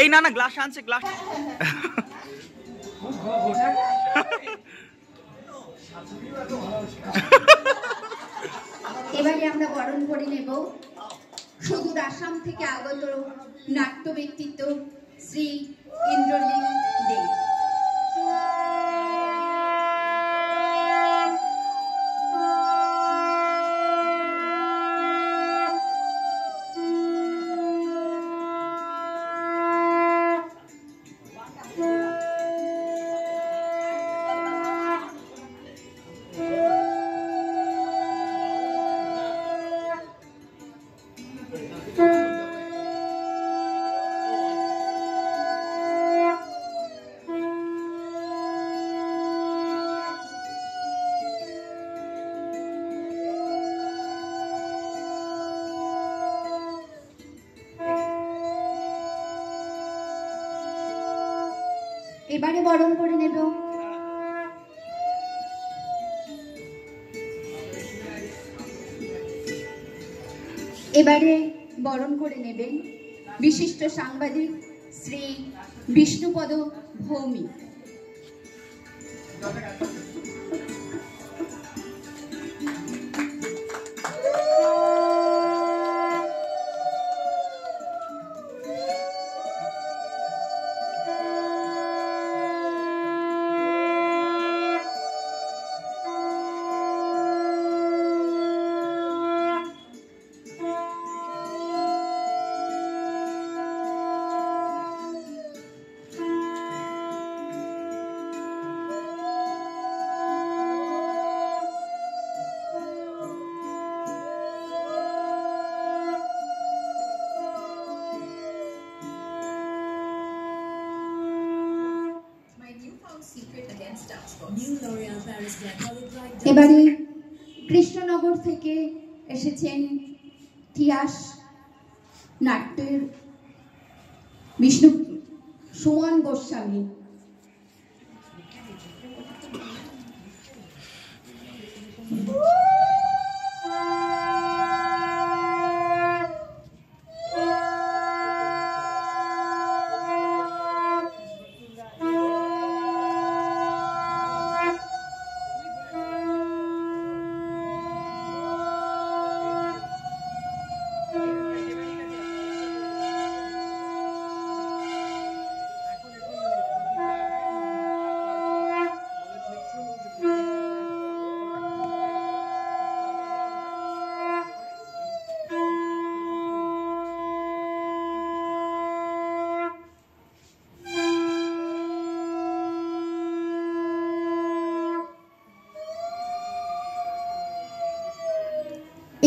এই না না গ্লাস আনছে গ্লাস এবারে আমরা বরণ করে নেব সুদূর আসাম থেকে আগত নাট্য ব্যক্তিত্ব শ্রী ইন্দ্রলীল দে। এবারে বরণ করে নেব এবারে বরণ করে নেবেন বিশিষ্ট সাংবাদিক শ্রী বিষ্ণুপদ ভৌমিক। এবারে কৃষ্ণনগর থেকে এসেছেন ইতিহাস নাট্যের বিষ্ণু সুমন গোস্বামী।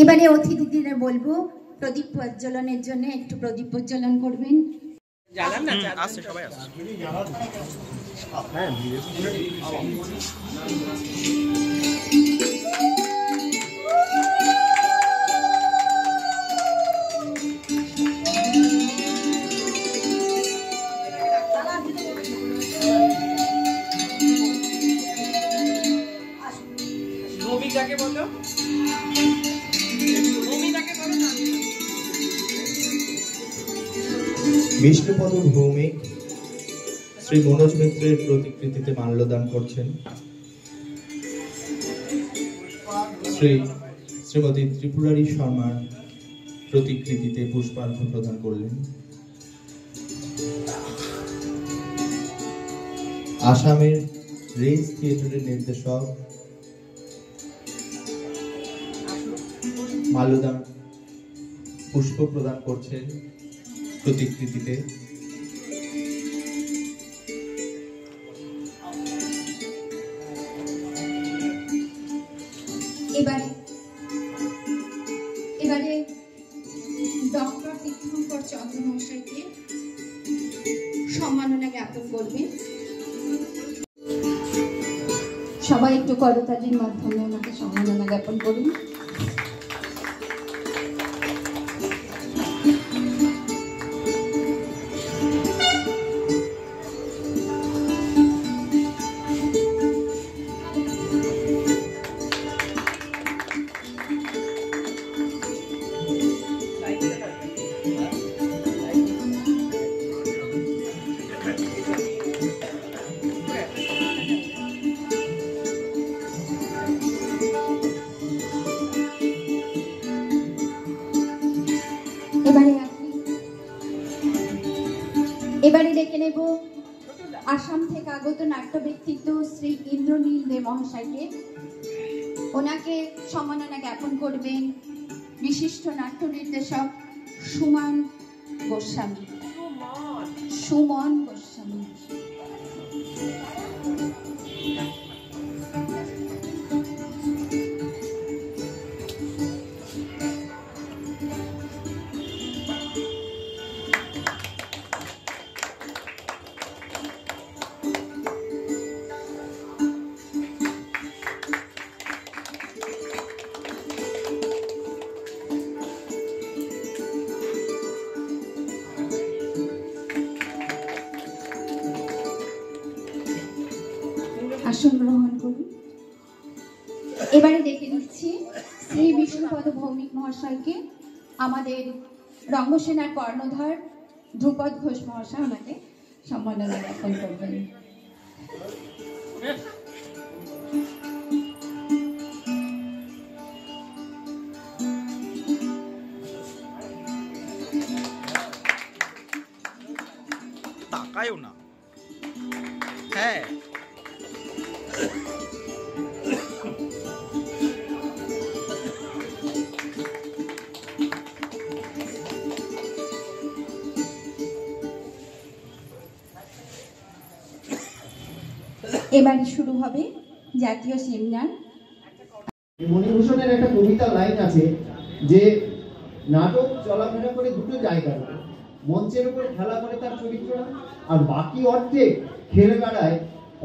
এবারে অতিথিদের বলবো প্রদীপ প্রজ্বলনের জন্য একটু প্রদীপ প্রজ্বলন করবেন। আসছে সবাই আসছে। বিষ্ণুপদ ভৌমিক শ্রী মনোজ মিত্রের প্রতিকৃতিতে মাল্যদান করছেন। শ্রীমতী ত্রিপুরারী শর্মার প্রতিকৃতিতে পুষ্পার্ঘ প্রদান করলেন। আসামের রেজ থিয়েটারের নির্দেশক মাল্যদান পুষ্প প্রদান করছেন প্রতিকৃতিতে। এবারে ডক্টর তীর্থঙ্কর চন্দ্র মহাশয়কে সম্মাননা জ্ঞাপন করবেন। সবাই একটু করতালির মাধ্যমে ওনাকে সম্মাননা জ্ঞাপন করুন। এবারে ডেকে নেব আসাম থেকে আগত নাট্য ব্যক্তিত্ব শ্রী ইন্দ্রনীল দে মহাশয়কে। ওনাকে সম্মাননা জ্ঞাপন করবেন বিশিষ্ট নাট্য নির্দেশক সুমন গোস্বামী। সুমন গোস্বামী। আসন গ্রহণ করুন। এবারে ডেকে নিচ্ছি শ্রী বিষ্ণুপদ ভৌমিক মহাশয়কে। আমাদের রঙ্গসেনার কর্ণধার ধ্রুপদ ঘোষ মহাশয় ওনাকে সম্মাননা জ্ঞাপন করবেন। তাকায়ও না। হ্যাঁ, এবারে শুরু হবে জাতীয় সেমিনার। মণিভূষণের একটা কবিতা লাইন আছে যে নাটক চলাফেরা করে দুটো জায়গায়, মঞ্চের উপর খেলা করে তার চরিত্ররা, আর বাকি অর্ধেক খেলে বেড়ায়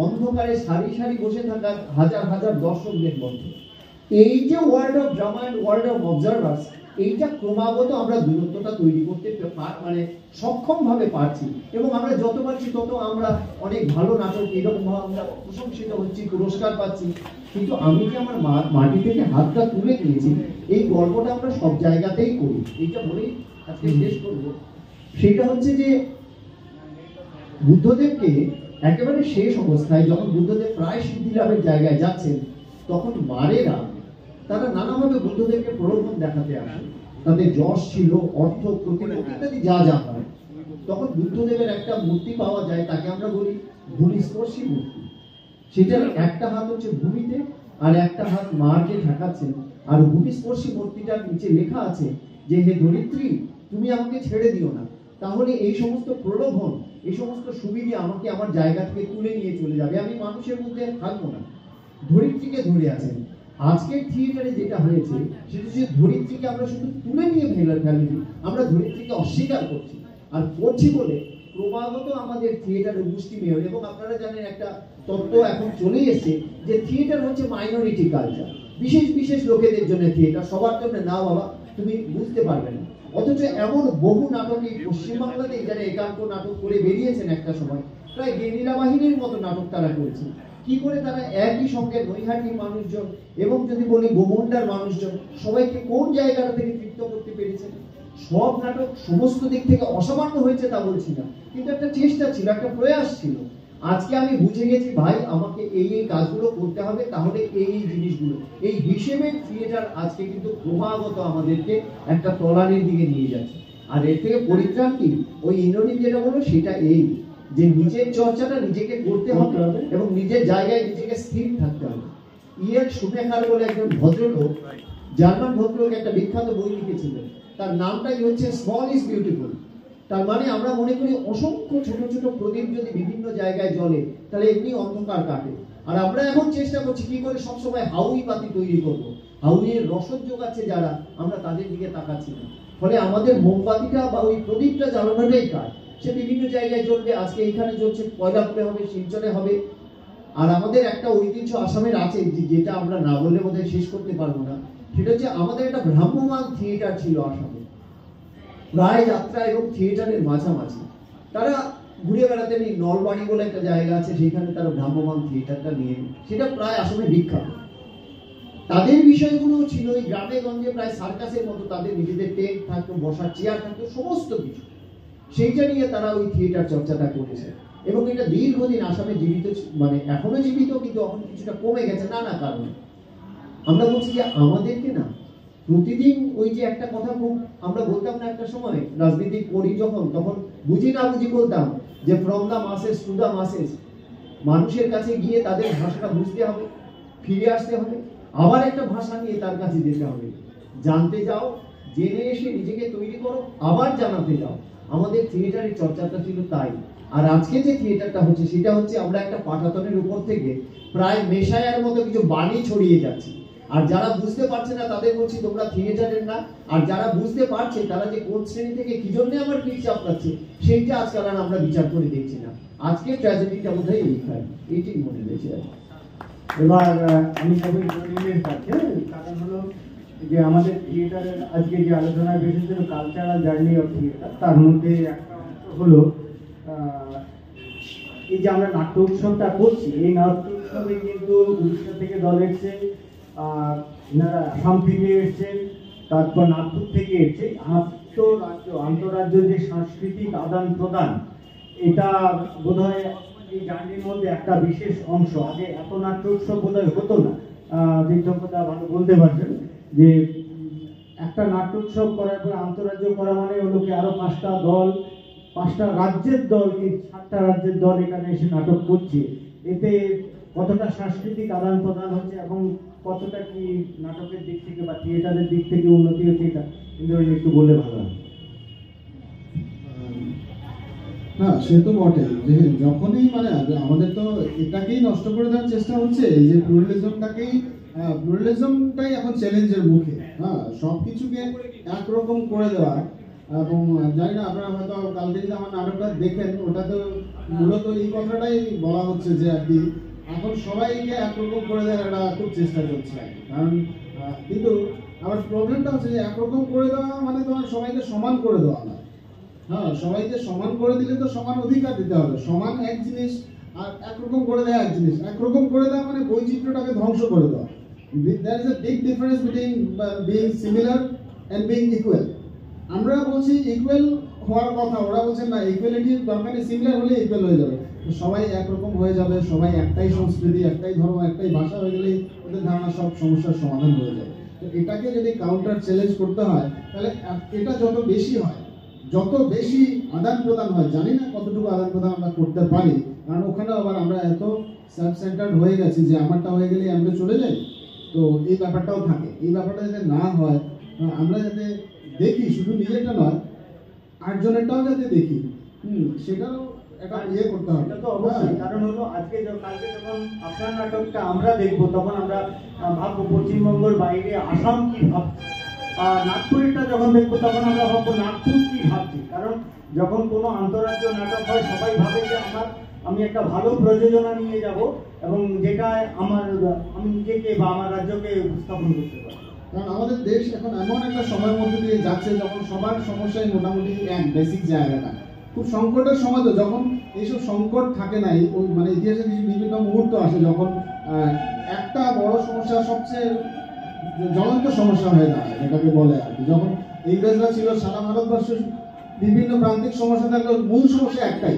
অন্ধকারে সারি সারি বসে থাকা হাজার হাজার দর্শকদের মধ্যে। এই যে world of drama and world of observers, এইটা ক্রমাগত আমরা দূরত্বটা তৈরি করতে সক্ষম ভাবে পারছি, এবং আমরা যত পারছি তত আমরা অনেক ভালো নাটক এরকম আমরা প্রশংসিত হচ্ছি, পুরস্কার পাচ্ছি। কিন্তু আমি যে আমার মাটি থেকে হাতটা তুলে নিয়েছি, এই গল্পটা আমরা সব জায়গাতেই করি। এইটা বলেই আজকে শেষ করবো। সেটা হচ্ছে যে বুদ্ধদেবকে একেবারে শেষ অবস্থায় যখন বুদ্ধদেব প্রায় সিদ্ধি লাভের জায়গায় যাচ্ছেন, তখন মারেরা তারা নানাভাবে বুদ্ধদেবকে প্রলোভন দেখাতে আসে। তাদের যশ ছিল, অর্থ, প্রতিভা ইত্যাদি যা যা হয়। তখন বুদ্ধদেবের একটা মূর্তি পাওয়া যায়, তাকে আমরা বলি ভূমিস্পর্শী মূর্তি। সেটার একটা হাত হচ্ছে ভূমিতে আর একটা হাত মাকে ঠেকাচ্ছেন, আর ভূমিস্পর্শী মূর্তিটার নিচে লেখা আছে যে হে ধরিত্রী, তুমি আমাকে ছেড়ে দিও না, তাহলে এই সমস্ত প্রলোভন, এই সমস্ত সুবিধা আমাকে আমার জায়গা থেকে তুলে নিয়ে চলে যাবে, আমি মানুষের মধ্যে থাকবো না। ধরিত্রীকে ধরে আছেন। আজকের থিয়েটারে যেটা হয়েছে সেটা হচ্ছে ধরিত্রীকে আমরা শুধু তুলে নিয়ে ফেলিনি, আমরা ধরিত্রীকে অস্বীকার করছি, আর করছি বলে ক্রমাগত আমাদের থিয়েটারে মুষ্টিমেয়। এবং আপনারা জানেন একটা তত্ত্ব এখন চলে এসেছে যে থিয়েটার হচ্ছে মাইনরিটি কালচার, বিশেষ বিশেষ লোকেদের জন্য থিয়েটার, সবার জন্য না বাবা, তুমি বুঝতে পারবে না। অথচ এমন বহু নাটক এই পশ্চিমবাংলাতে যারা একাঙ্ক নাটক করে বেরিয়েছেন একটা সময়, প্রায় গেরিলা বাহিনীর মতো নাটক তারা করেছে। কি করে তারা একই সঙ্গে নৈহাটির মানুষজন এবং যদি বলি গোমন্ডার মানুষজন সবাইকে কোন জায়গাটা থেকে তৃপ্ত করতে পেরেছেন। সব নাটক সমস্ত দিক থেকে অসামান্য হয়েছে তা বলছি না, কিন্তু একটা চেষ্টা ছিল, একটা প্রয়াস ছিল। আজকে আমি বুঝে গেছি ভাই, আমাকে এই এই কাজগুলো করতে হবে, তাহলে এই এই জিনিসগুলো, এই হিসেবে থিয়েটার আজকে কিন্তু ক্রমাগত আমাদেরকে একটা তলানির দিকে নিয়ে যাচ্ছে। আর এর থেকে পরিত্রাণ কি? ওই ইন্দ্রনীল যেটা বললো সেটা এই যে নিজের চর্চাটা নিজেকে করতে হবে এবং নিজের জায়গায় নিজেকে স্থির থাকতে হবে। ইয়ের সুমেখার বলে একজন ভদ্রলোক, জার্মান ভদ্রলোক, একটা বিখ্যাত বই লিখেছিলেন, তার নামটাই হচ্ছে স্মল ইজ বিউটিফুল। তার মানে আমরা মনে করি অসংখ্য ছোট ছোট প্রদীপ যদি বিভিন্ন জায়গায় জ্বলে তাহলে এমনি অন্ধকার কাটে। আর আমরা এখন চেষ্টা করছি কি করে সবসময় হাউই বাতি তৈরি করবো। হাউইয়ের রসদ যোগাচ্ছে যারা, আমরা তাদের দিকে তাকাচ্ছি না। ফলে আমাদের মোমবাতিটা বা ওই প্রদীপটা জ্বালানোটাই কাজ। সে বিভিন্ন জায়গায় জ্বলবে, আজকে এইখানে জ্বলছে, কয়লাপুরে হবে, শিলচরে হবে। আর আমাদের একটা ঐতিহ্য আসামের আছে যেটা আমরা না বললে বোধহয় শেষ করতে পারবো না, সেটা হচ্ছে আমাদের একটা ভ্রাম্যমান থিয়েটার ছিল আসামে, প্রায় যাত্রা এবং থিয়েটারের মাঝামাঝি। তারা ঘুরে বেড়াতে নেই, নলবাড়ি বলে একটা জায়গা আছে, সেখানে তারা ভ্রাম্যমান থিয়েটারটা নিয়ে, সেটা প্রায় আসামে বিখ্যাত। তাদের বিষয়গুলো ছিল ওই গ্রামে গঞ্জে প্রায় সার্কাসের মতো, তাদের নিজেদের টেন্ট থাকতো, বসার চেয়ার থাকতো, সমস্ত কিছু। সেইটা নিয়ে তারা ওই থিয়েটার চর্চাটা করেছে এবং এটা দীর্ঘদিন আসামে জীবিত, মানে এখনো জীবিত, কিন্তু এখন কিছুটা কমে গেছে নানা কারণে। আমরা বলছি যে আমাদেরকে না প্রতিদিন ওই যে একটা কথা খুব আমরা বলতাম না একটা সময়, রাজনীতি করি যখন, তখন বুঝি না বুঝি বলতাম যে ফ্রম দ্য মাসেস টু দ্য মাসেস, মানুষের কাছে গিয়ে তাদের ভাষাটা বুঝতে হবে, ফিরে আসতে হবে, আবার একটা ভাষা নিয়ে তার কাছে যেতে হবে। জানতে যাও, জেনে এসে নিজেকে তৈরি করো, আবার জানাতে যাও। আমাদের থিয়েটারের চর্চাটা ছিল তাই। আর আজকে যে থিয়েটারটা হচ্ছে সেটা হচ্ছে আমরা একটা পাঠাতনের উপর থেকে প্রায় মেশায়ার মতো কিছু বাণী ছড়িয়ে যাচ্ছি। আর যারা বুঝতে পারছে না তাদের বলছি তোমরা থিয়েটারের না, আর যারা বুঝতে পারছে তারা যে কোন শ্রেণী থেকে কি জন্য আমার পিঠ চাপড়াচ্ছে সেইটা আজকাল আর আমরা বিচার করে দেখছি না। আজকে ট্র্যাজেডিটা বোধহয় এইটাই মনে হয়েছে। এবার আমি সবাই কারণ হলো যে আমাদের থিয়েটারের আজকে যে আলোচনায় বেশি ছিল কালচারাল জার্নি অফ থিয়েটার, তার মধ্যে একটা অংশ হলো এই যে আমরা নাট্য উৎসবটা করছি, এই নাট্য উৎসবে কিন্তু উড়িষ্যা থেকে দল এসছে, এনারা আসাম থেকে এসছেন, তারপর নাগপুর থেকে এসছে। আন্তরাজ্য যে সাংস্কৃতিক আদান প্রদান, এটা বোধহয় এই জার্নির মধ্যে একটা বিশেষ অংশ। আগে এত নাট্য উৎসব বোধহয় হতো না, দীর্ঘতা ভালো বলতে পারছেন যে একটা নাট্য উৎসব করার পর আন্তরাজ্য করা মানে হলো কি আরো 5টা দল, 5টা রাজ্যের দল কি 7টা রাজ্যের দল এখানে এসে নাটক করছে। এতে কতটা সাংস্কৃতিক আদান প্রদান হচ্ছে এবং কতটা কি নাটকের দিক থেকে বা থিয়েটারের দিক থেকে উন্নতি হচ্ছে, এটা কিন্তু একটু বললে ভালো হয়। না সে তো বটে, যে যখনই মানে আমাদের তো এটাকেই নষ্ট করে দেওয়ার চেষ্টা হচ্ছে, এই যে প্লুরালিজমটাই এখন চ্যালেঞ্জের মুখে। হ্যাঁ, সবকিছুকে একরকম করে দেওয়া। এবং জানি না আপনারা হয়তো কালকে যদি আমার নাটকটা দেখেন, ওটা তো মূলত এই কথাটাই বলা হচ্ছে যে আর কি এখন সবাইকে একরকম করে দেওয়ার একটা খুব চেষ্টা করছে। কারণ কিন্তু আমার প্রবলেমটা হচ্ছে যে একরকম করে দেওয়া মানে তোমার সবাইকে সমান করে দেওয়া না। হ্যাঁ, সবাইকে সমান করে দিলে তো সমান অধিকার দিতে হবে। সমান এক জিনিস আর একরকম করে দেওয়া এক জিনিস। একরকম করে দেওয়া মানে বৈচিত্র্যটাকে ধ্বংস করে দেওয়া। There is a big difference between being similar and being equal. আমরা বলছি ইকুয়াল হওয়ার কথা, ওরা বলছেন না ইকুয়ালিটির দরকার নেই, সিমিলার হলে ইকুয়াল হয়ে যাবে। সবাই একরকম হয়ে যাবে, সবাই একটাই সংস্কৃতি, একটাই ধর্ম, একটাই ভাষা হয়ে গেলেই ওদের ধারণা সব সমস্যার সমাধান হয়ে যায়। তো এটাকে যদি কাউন্টার চ্যালেঞ্জ করতে হয় তাহলে এটা যত বেশি হয়, যত বেশি আদান প্রদান হয়, জানি না কতটুকু আদান প্রদান আমরা করতে পারি, কারণ ওখানে আবার আমরা এত সেলফ সেন্টার্ড হয়ে গেছি যে আমারটা হয়ে গেলেই আমরা চলে যাই। তো এই ব্যাপারটাও থাকে। এই ব্যাপারটা যাতে না হয়, আমরা যাতে দেখি শুধু নিজেরটা নয় আটজনেরটাও যাতে দেখি, সেটাও একটা ইয়ে করতে হবে। এটা তো অবশ্যই, কারণ হলো আজকে কালকে যখন আপনার নাটকটা আমরা দেখবো তখন আমরা ভাববো পশ্চিমবঙ্গের বাইরে আসাম কি ভাবছে, নাগপুরেরটা যখন দেখবো তখন আমরা ভাববো নাগপুর কি ভাবছি। কারণ যখন কোনো আন্তঃরাজ্য নাটক হয় সবাই ভাবে যে আমি একটা ভালো প্রযোজনা নিয়ে যাব এবং যেটা আমি নিজেকে বা আমার রাজ্যকে উপস্থাপন করতে পারি। কারণ আমাদের দেশ এখন এমন একটা সময়ের মধ্যে দিয়ে যাচ্ছে যখন সবার সমস্যায় মোটামুটি এক বেসিক জায়গাটা খুব সংকটের সময়। তো যখন এইসব সংকট থাকে নাই, ওই মানে ইতিহাসে কিছু বিভিন্ন মুহূর্ত আসে যখন একটা বড় সমস্যা সবচেয়ে জ্বলন্ত সমস্যা হয়ে দাঁড়ায়, যেটাকে বলে আর কি। যখন ইংরেজরা ছিল সারা ভারতবর্ষের বিভিন্ন প্রান্তিক সমস্যা থাকলেও মূল সমস্যা একটাই,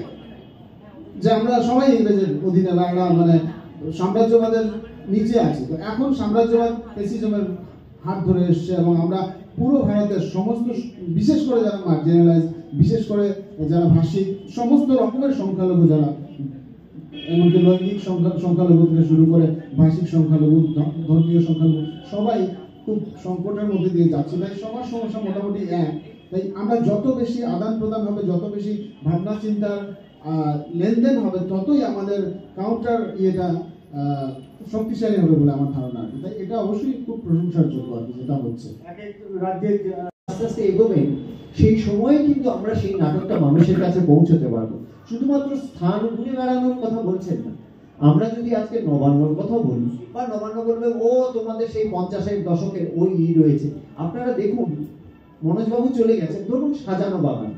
যে আমরা সবাই ইংরেজের অধীনে, আমরা মানে সাম্রাজ্যবাদের নিচে আছি। তো এখন সাম্রাজ্যবাদ ফ্যাসিজমের হাত ধরে এসছে এবং আমরা পুরো ভারতের সমস্ত, বিশেষ করে যারা মার্জিনালাইজ, বিশেষ করে যারা ভাষিক, সমস্ত রকমের সংখ্যালঘু যারা, এমনকি লৈঙ্গিক সংখ্যালঘু থেকে শুরু করে ভাষিক সংখ্যালঘু, ধর্মীয় সংখ্যালঘু, সবাই খুব সংকটের মধ্যে দিয়ে যাচ্ছে। তাই সবার সমস্যা মোটামুটি এক। তাই আমরা যত বেশি আদান প্রদান হবে, যত বেশি ভাবনা চিন্তার লেনদেন হবে, ততই আমাদের কাউন্টার ইয়েটা শক্তিশালী হবে বলে আমার ধারণা। তাই এটা অবশ্যই খুব প্রশংসার যোগ্য আর কি যেটা হচ্ছে। রাজ্যের আস্তে আস্তে এগোবে, সেই সময়ে কিন্তু আমরা সেই নাটকটা মানুষের কাছে পৌঁছতে পারবো। শুধুমাত্র স্থান ঘুরে বেড়ানোর কথা বলছেন না, আমরা যদি আজকে নবান্নর কথা বলি, বা নবান্ন বলবে ও তোমাদের সেই 50-এর দশকের ওই রয়েছে। আপনারা দেখুন মনোজবাবু চলে গেছেন, ধরুন সাজানো বাগান,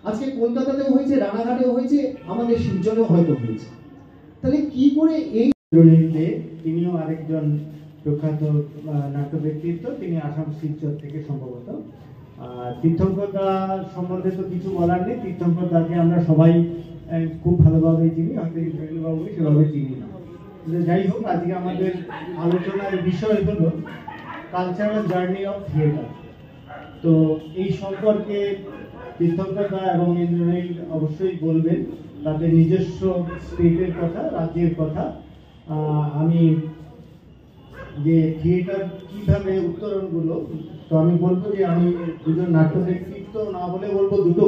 আজকে কলকাতাতেও হয়েছে, রানাঘাটেও হয়েছে, আমাদের শিলচরেও হয়তো হয়েছে। তাহলে কি করে এই তিনিও আরেকজন প্রখ্যাত নাট্য ব্যক্তিত্ব, তিনি আসাম শিলচর থেকে সম্ভবত। তীর্থঙ্কর দা সম্বন্ধে তো কিছু বলার নেই, তীর্থঙ্কর দাকে আমরা সবাই খুব ভালোভাবে চিনি, হয়তো বাবুকে সেভাবে চিনি না। যাই হোক, আজকে আমাদের আলোচনার বিষয় হলো কালচারাল জার্নি অফ থিয়েটার। তো এই সম্পর্কে তীর্থঙ্কর দা এবং ইন্দ্রনীল অবশ্যই বলবেন। তাদের নিজস্ব স্টেটের কথা, রাজ্যের কথা। আমি যে থিয়েটার কিভাবে উত্তরণগুলো, তো আমি বলবো যে আমি দুজন নাট্য ব্যক্তিত্ব না বলে বলবো দুটো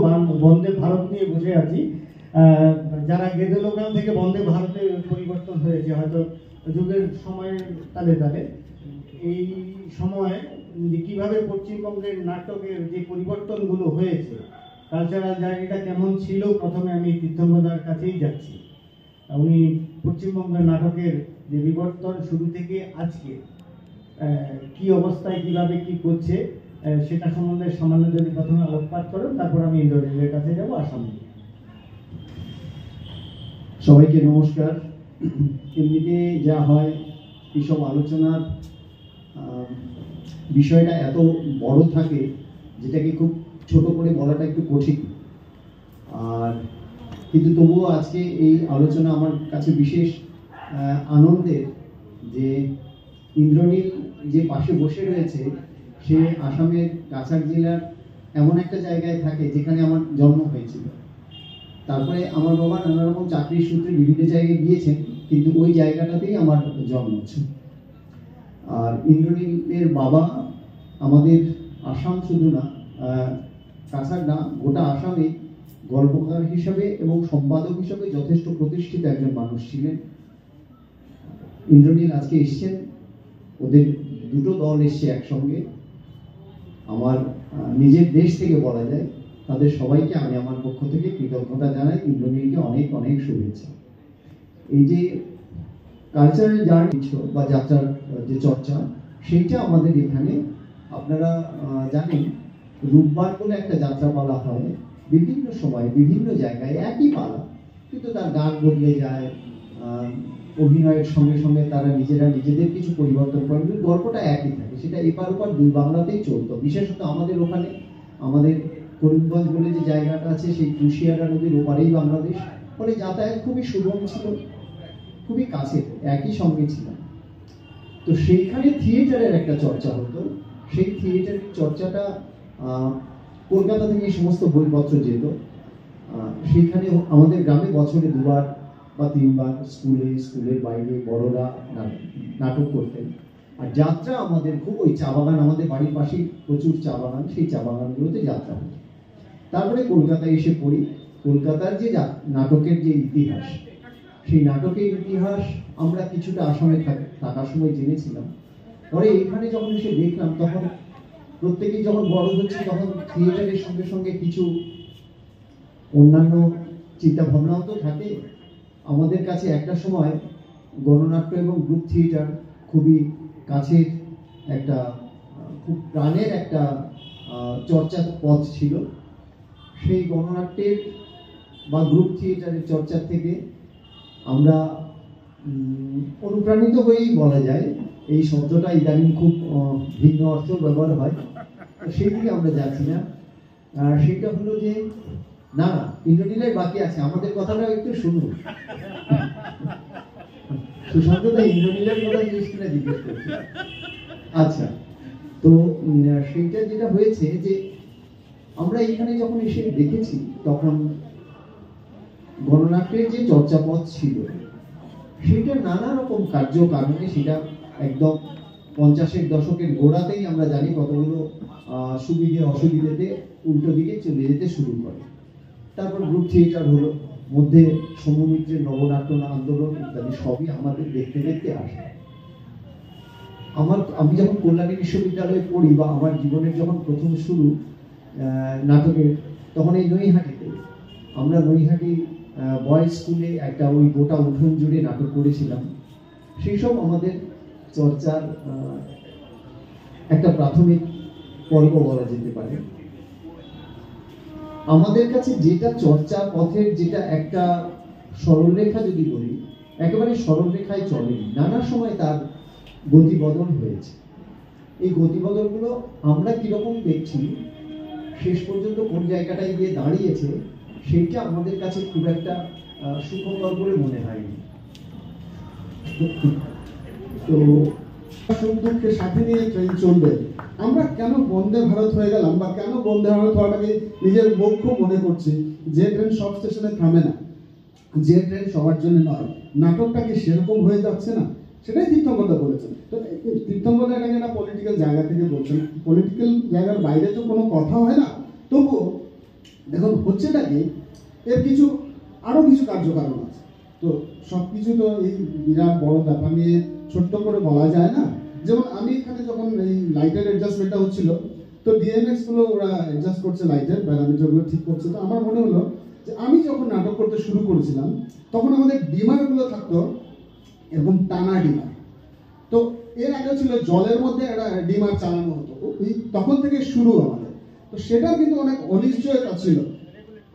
বন্দে ভারত নিয়ে বসে আছি। যারা গেদে লোকাল থেকে বন্দে ভারতে পরিবর্তন হয়েছে হয়তো যুগের সময়ের তালে তালে, এই সময় যে কিভাবে পশ্চিমবঙ্গের নাটকের যে পরিবর্তনগুলো হয়েছে, কালচারাল জায়গাটা কেমন ছিল, প্রথমে আমি তীর্থঙ্করদার কাছেই যাচ্ছি। উনি পশ্চিমবঙ্গের নাটকের যে বিবর্তন শুরু থেকে আজকে কি অবস্থায় কিভাবে কি করছে সেটা সম্বন্ধে সামান্য যদি প্রথমে আলোকপাত করেন, তারপর আমি ইন্দ্রনীলের কাছে যাবো আসাম। সবাইকে নমস্কার। এমনিতে যা হয় এইসব আলোচনার বিষয়টা এত বড় থাকে যেটাকে খুব ছোট করে বলাটা একটু কঠিন, আর কিন্তু তবুও আজকে এই আলোচনা আমার কাছে বিশেষ আনন্দের। যে ইন্দ্রনীল যে পাশে বসে রয়েছে সে আসামের কাছাড় জেলার এমন একটা জায়গায় থাকে যেখানে আমার জন্ম হয়েছিল। তারপরে আমার বাবা নানা রকম চাকরির সূত্রে বিভিন্ন জায়গায় গিয়েছেন, কিন্তু ওই জায়গাটাতেই আমার জন্ম হচ্ছে। আর ইন্দ্রনীলের বাবা আমাদের আসাম শুধু না, কাছাড় না, গোটা আসামে গল্পকার হিসাবে এবং সম্পাদক হিসাবে যথেষ্ট প্রতিষ্ঠিত একজন মানুষ ছিলেন। ইন্দ্রনীল আজকে এসছেন, ওদের দুটো দল এসছে একসঙ্গে। আমার নিজের দেশ থেকে বলা যায়, তাদের সবাইকে আমি আমার পক্ষ থেকে কৃতজ্ঞতা জানাই। ইন্দ্রনীলকে অনেক অনেক শুভেচ্ছা। এই যে কালচারাল জার্নি বা যাত্রার যে চর্চা, সেইটা আমাদের এখানে আপনারা জানেন রূপবার বলে একটা যাত্রা পালা হয় বিভিন্ন সময় বিভিন্ন জায়গায়, একই পালা কিন্তু তার গান বদলে যায়, অভিনয়ের সঙ্গে সঙ্গে তারা নিজেরা নিজেদের কিছু পরিবর্তন করেন, কিন্তু গল্পটা একই থাকে। সেটা এপার ওপার দুই বাংলাতেই চলতো। বিশেষত আমাদের ওখানে, আমাদের করিমগঞ্জ বলে যে জায়গাটা আছে, সেই কুশিয়ারা নদীর ওপারেই বাংলাদেশ, ফলে যাতায়াত খুবই সুগম ছিল, খুবই কাছে, একই সঙ্গে ছিল। তো সেইখানে থিয়েটারের একটা চর্চা হতো। সেই থিয়েটারের চর্চাটা কলকাতা থেকে সমস্ত বইপত্র যেত। সেইখানে আমাদের গ্রামে বছরে 2 বার বা 3 বার স্কুলের বাইরে বড়রা নাটক করতেন। আর যাত্রা আমাদের খুব, ওই চা বাগান, আমাদের বাড়ির পাশেই প্রচুর চা বাগান, সেই চা বাগানগুলোতে যাত্রা হতো। তারপরে কলকাতায় এসে পড়ি। কলকাতার যে নাটকের যে ইতিহাস, সেই নাটকের ইতিহাস আমরা কিছুটা আসামে থাকার সময় জেনেছিলাম। পরে এখানে যখন এসে দেখলাম, তখন প্রত্যেকেই যখন বড় হচ্ছে, তখন থিয়েটারের সঙ্গে সঙ্গে কিছু অন্যান্য চিন্তা ভাবনাও তো থাকে। আমাদের কাছে একটা সময় গণনাট্য এবং গ্রুপ থিয়েটার খুবই কাছের একটা, খুব প্রাণের একটা চর্চার পথ ছিল। সেই গণনাট্যের বা গ্রুপ থিয়েটারের চর্চার থেকে আমরা অনুপ্রাণিত হয়েই বলা যায়, এই শব্দটা ইদানিং খুব ভিন্ন অর্থ ব্যবহার হয়, সেই দিকে আমরা যাচ্ছি না। সেটা হলো যে না, ইন্দ্রনীলের বাকি আছে, আমাদের কথাটাও একটু শুনুন। সুশান্ত দা ইন্দ্রনীলের কথা জিজ্ঞেস কিনা জিজ্ঞেস করছি। আচ্ছা, তো সেইটা যেটা হয়েছে যে আমরা এখানে যখন এসে দেখেছি, তখন গণনাট্যের যে চর্চাপথ ছিল সেটা নানা রকম কারণে সেটা একদম 50-এর দশকের গোড়াতেই আমরা জানি কতগুলো সুবিধে অসুবিধেতে উল্টো দিকে চলে যেতে শুরু করে। তারপর গ্রুপ থিয়েটার হলো, মধ্যে সৌম্যমিত্রের নবনাট্য আন্দোলন ইত্যাদি সবই আমাদের দেখতে দেখতে আসে। আমি যখন কল্যাণী বিশ্ববিদ্যালয়ে পড়ি, বা আমার জীবনের যখন প্রথম শুরু নাটকের, তখন এই নৈহাটিতে আমরা নৈহাটি বয়েজ স্কুলে একটা ওই গোটা উঠোন জুড়ে নাটক করেছিলাম। সেই সব আমাদের চর্চার একটা প্রাথমিক পর্ব বলা যেতে পারে। আমাদের কাছে যেটা চর্চা পথের যেটা একটা সরলরেখা যদি বলি, একেবারে সরলরেখায় চলেনি, নানা সময় তার গতিবদল হয়েছে। এই গতিবদলগুলো আমরা কিরকম দেখছি, শেষ পর্যন্ত কোন জায়গাটায় গিয়ে দাঁড়িয়েছে, সেইটা আমাদের কাছে খুব একটা সুখকর বলে মনে হয়নি। তো সুখ-দুঃখকে সাথে নিয়ে ট্রেন চলবে। আমরা কেন বন্দে ভারত হয়ে গেলাম, বা কেন বন্দে ভারত হওয়াটাকে নিজের মুখ্য মনে করছি? যে ট্রেন সব স্টেশনে থামে না, যে ট্রেন সবার জন্য নয়, নাটকটা কি সেরকম হয়ে যাচ্ছে না? সেটাই তীর্থঙ্করদা বলেছেন। তো তীর্থঙ্করদা এটাকে একটা পলিটিক্যাল জায়গা থেকে বলছেন, পলিটিক্যাল জায়গার বাইরে তো কোনো কথা হয় না। তবুও দেখুন হচ্ছেটা কি, এর কিছু আরো কিছু কার্যকারণ আছে। তো সবকিছু তো এই বিরাট বড় ব্যাপার নিয়ে ছোট্ট করে বলা যায় না। যেমন আমি এখানে যখন এই লাইটের অ্যাডজাস্টমেন্টটা হচ্ছিল, তো ডিএমএক্স গুলো ওরা অ্যাডজাস্ট করছে, লাইটের প্যারামিটার গুলো ঠিক করছে। তো আমার মনে হলো যে আমি যখন নাটক করতে শুরু করেছিলাম তখন আমাদের ডিমার গুলো থাকতো এরকম টানা ডিমার। তো এর আগে ছিল জলের মধ্যে একটা ডিমার চালানো হতো, তখন থেকে শুরু আমাদের। তো সেটা কিন্তু অনেক অনিশ্চয়তা ছিল,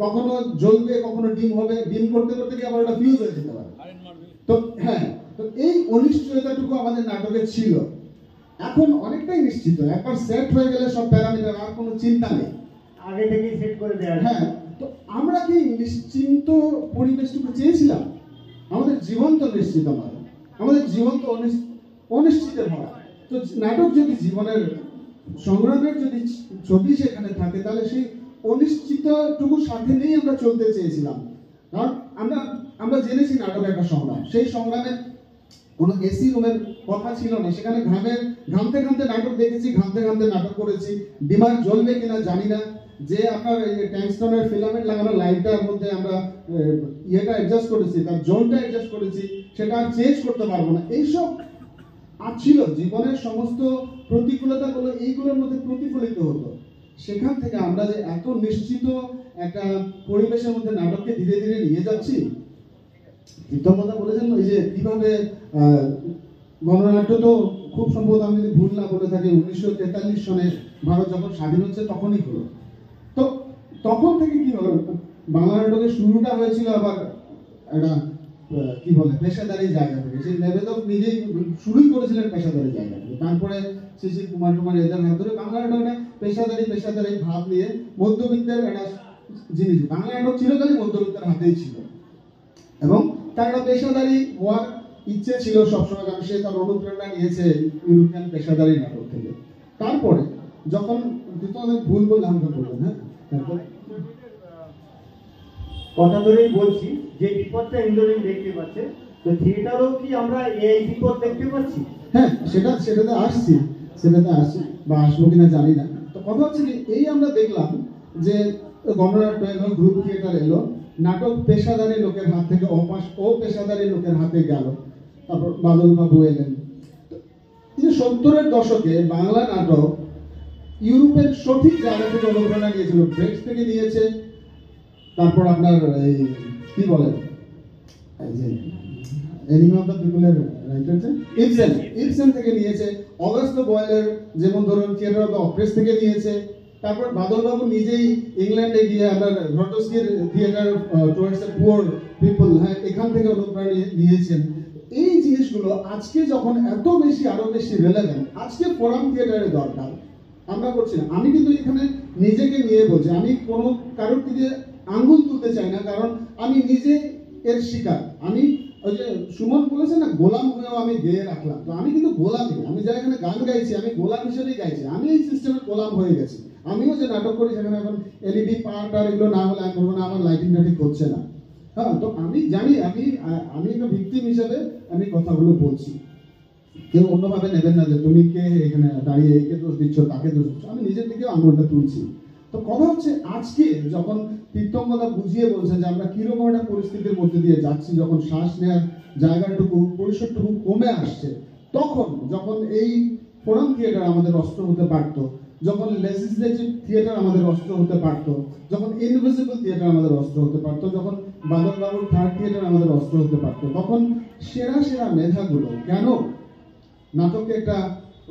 কখনো জ্বলবে কখনো ডিম হবে, ডিম করতে করতে গিয়ে আবার ওটা ফিউজ হয়ে যেতে পারে। তো হ্যাঁ, তো এই অনিশ্চয়তাটুকু আমাদের নাটকে ছিল। এখন অনেকটাই নিশ্চিত, একবার সেট হয়ে গেলে সব প্যারামিটার, আর কোনো চিন্তা নেই, আগে থেকেই সেট করে দেওয়া। হ্যাঁ, তো আমরা কি নিশ্চিন্ত পরিবেশটুকু চেয়েছিলাম? আমাদের জীবন তো নিশ্চিত নয়, আমাদের জীবন তো অনিশ্চিতের ভরা। তো নাটক যদি জীবনের সংগ্রামের যদি ছবি সেখানে থাকে, তাহলে সেই অনিশ্চিতটুকু সাথে নিয়েই আমরা চলতে চেয়েছিলাম। কারণ আমরা জেনেছি নাটক একটা সংগ্রাম, সেই সংগ্রামে কোনো এসি রুমের কথা ছিল না, সেখানে ঘামতে ঘামতে নাটক দেখেছি, ঘামতে ঘামতে নাটক করেছি। ডিমার জ্বলবে কিনা জানি না, যে আপনার ট্যাংস্টনের ফিলামেন্ট লাগানো লাইটটার মধ্যে আমরা ইয়েটা অ্যাডজাস্ট করেছি, তার জোনটা অ্যাডজাস্ট করেছি, সেটা আর চেঞ্জ করতে পারবো না। এইসব ছিল জীবনের সমস্ত প্রতিকূলতাগুলো এইগুলোর মধ্যে প্রতিফলিত হতো। সেখান থেকে আমরা যে এত নিশ্চিত একটা পরিবেশের মধ্যে নাটককে ধীরে ধীরে নিয়ে যাচ্ছি। তীর্থঙ্করদা বলেছেন ওই যে কিভাবে গণনাট্য তো খুব সম্ভবত, আমি যদি ভুল না বলে থাকি, 1943 সনে ভারত যখন স্বাধীন হচ্ছে তখনই হলো। তো তখন থেকে কি হলো, বাংলা নাটকের শুরুটা হয়েছিল আবার একটা কি বলে পেশাদারি জায়গা থেকে। সেই নিবেদক নিজেই শুরুই করেছিলেন পেশাদারি জায়গা থেকে, তারপরে শিশির কুমার এদের হাত ধরে বাংলা নাটকটা পেশাদারি ভাব নিয়ে মধ্যবিত্তের একটা জিনিস। বাংলা নাটক চিরকালই মধ্যবিত্তের হাতেই ছিল, এবং তার একটা পেশাদারি হওয়ার ইচ্ছে ছিল সবসময়, কারণ সে তার অনুপ্রেরণা নিয়েছে ইউরোপিয়ান পেশাদারি নাটক থেকে। তারপরে যখন ভুল বললাম বলবেন, হ্যাঁ কথা ধরেই বলছি যে বিপদটা ইন্দ্রনীল দেখতে পাচ্ছে, তো থিয়েটারও কি আমরা এই বিপদ দেখতে পাচ্ছি? হ্যাঁ, সেটাতে আসছি বা আসবো কিনা জানি না। তো কথা হচ্ছে কি, এই আমরা দেখলাম যে গণনাট্য এলো, গ্রুপ থিয়েটার এলো, নাটক পেশাদারি লোকের হাত থেকে অপেশাদারি লোকের হাতে গেল, তারপর বাদল বাবু এলেন। এই যে 70-এর দশকে বাংলা নাটক ইউরোপের সঠিক জায়গা থেকে অনুপ্রেরণা নিয়েছিল, ব্রেক্স থেকে নিয়েছে, তারপর আপনার এই কি বলে এই যে enemy of the পিপলের writer Ibsen থেকে নিয়েছে, অগাস্ট বয়েলের যেমন ধরুন থিয়েটার অফ দ্য অপ্রেস থেকে নিয়েছে, তারপর বাদল বাবু নিজেই ইংল্যান্ডে গিয়ে আপনার ঘটস্কির theatre towards the poor people, হ্যাঁ, এখান থেকে অনুপ্রেরণা নিয়েছেন। এই জিনিসগুলো আজকে যখন এত বেশি আরো বেশি রেলেভেন্ট, আজকে ফোরাম থিয়েটারের দরকার, আমরা করছি না। আমি কিন্তু এখানে নিজেকে নিয়ে বলছি, আমি কোনো কারোর দিকে আঙ্গুল তুলতে চাই না, কারণ আমি নিজে এর শিকার। আমি ওই যে সুমন বলেছে না, গোলাম হয়েও আমি গেয়ে রাখলাম, তো আমি কিন্তু গোলামই। আমি যারা এখানে গান গাইছি, আমি গোলাম হিসেবেই গাইছি, আমি এই সিস্টেমের গোলাম হয়ে গেছি। আমিও যে নাটক করি সেখানে এখন এলইডি পার্ট আর এগুলো না হলে আমি বলবো না আমার লাইটিংটা ঠিক হচ্ছে না। হ্যাঁ, তো আমি জানি আমি একটা ভিকটিম হিসেবে আমি কথাগুলো বলছি, কেউ অন্যভাবে নেবেন না যে তুমি কে এখানে দাঁড়িয়ে একে দোষ দিচ্ছ তাকে দোষ দিচ্ছ, আমি নিজের দিকে আঙুলটা তুলছি। তো কথা হচ্ছে আজকে যখন তীর্থঙ্করদা বুঝিয়ে বলছেন যে আমরা কিরকম একটা পরিস্থিতির মধ্যে দিয়ে যাচ্ছি, যখন শ্বাস নেওয়ার জায়গাটুকু পরিসরটুকু কমে আসছে, তখন যখন এই ফোরাম থিয়েটার আমাদের অস্ত্র হতে পারত, যখন লেজিসলেটিভ থিয়েটার আমাদের অস্ত্র হতে পারত, যখন ইনভিজিবল থিয়েটার আমাদের অস্ত্র হতে পারত, যখন বাদল বাবুর থার্ড থিয়েটার আমাদের অস্ত্র হতে পারত, তখন সেরা মেধাগুলো কেন নাটককে একটা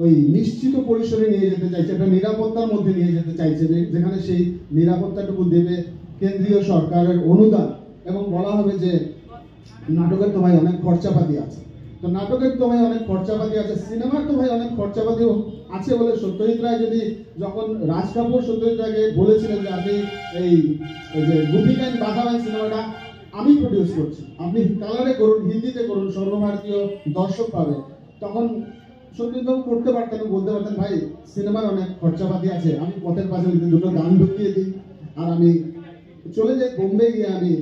ওই নিশ্চিত পরিসরে নিয়ে যেতে চাইছে, একটা নিরাপত্তার মধ্যে নিয়ে যেতে চাইছে, যেখানে সেই নিরাপত্তাটুকু দেবে কেন্দ্রীয় সরকারের অনুদান, এবং বলা হবে যে নাটকের তো ভাই অনেক খরচাপাতি আছে। তো নাটকের তো ভাই অনেক খরচাপাতি আছে, সিনেমার তো ভাই অনেক খরচাপাতি আছে বলে সত্যজিৎ রায় যদি যখন রাজ কাপুর সত্যজিৎ রায়কে বলেছিলেন যে আপনি এই যে গুপিকাইন বাঘাবান সিনেমাটা আমি প্রডিউস করছি, আপনি কালারে করুন, হিন্দিতে করুন, সর্বভারতীয় দর্শক পাবে, তখন সত্যজিৎবাবু করতে পারতেন, বলতে পারতেন ভাই সিনেমার অনেক খরচাপাতি আছে, আমি পথের পাশে দুটো গান ঢুকিয়ে দিই আর আমি চলে যাই বোম্বে গিয়ে আমি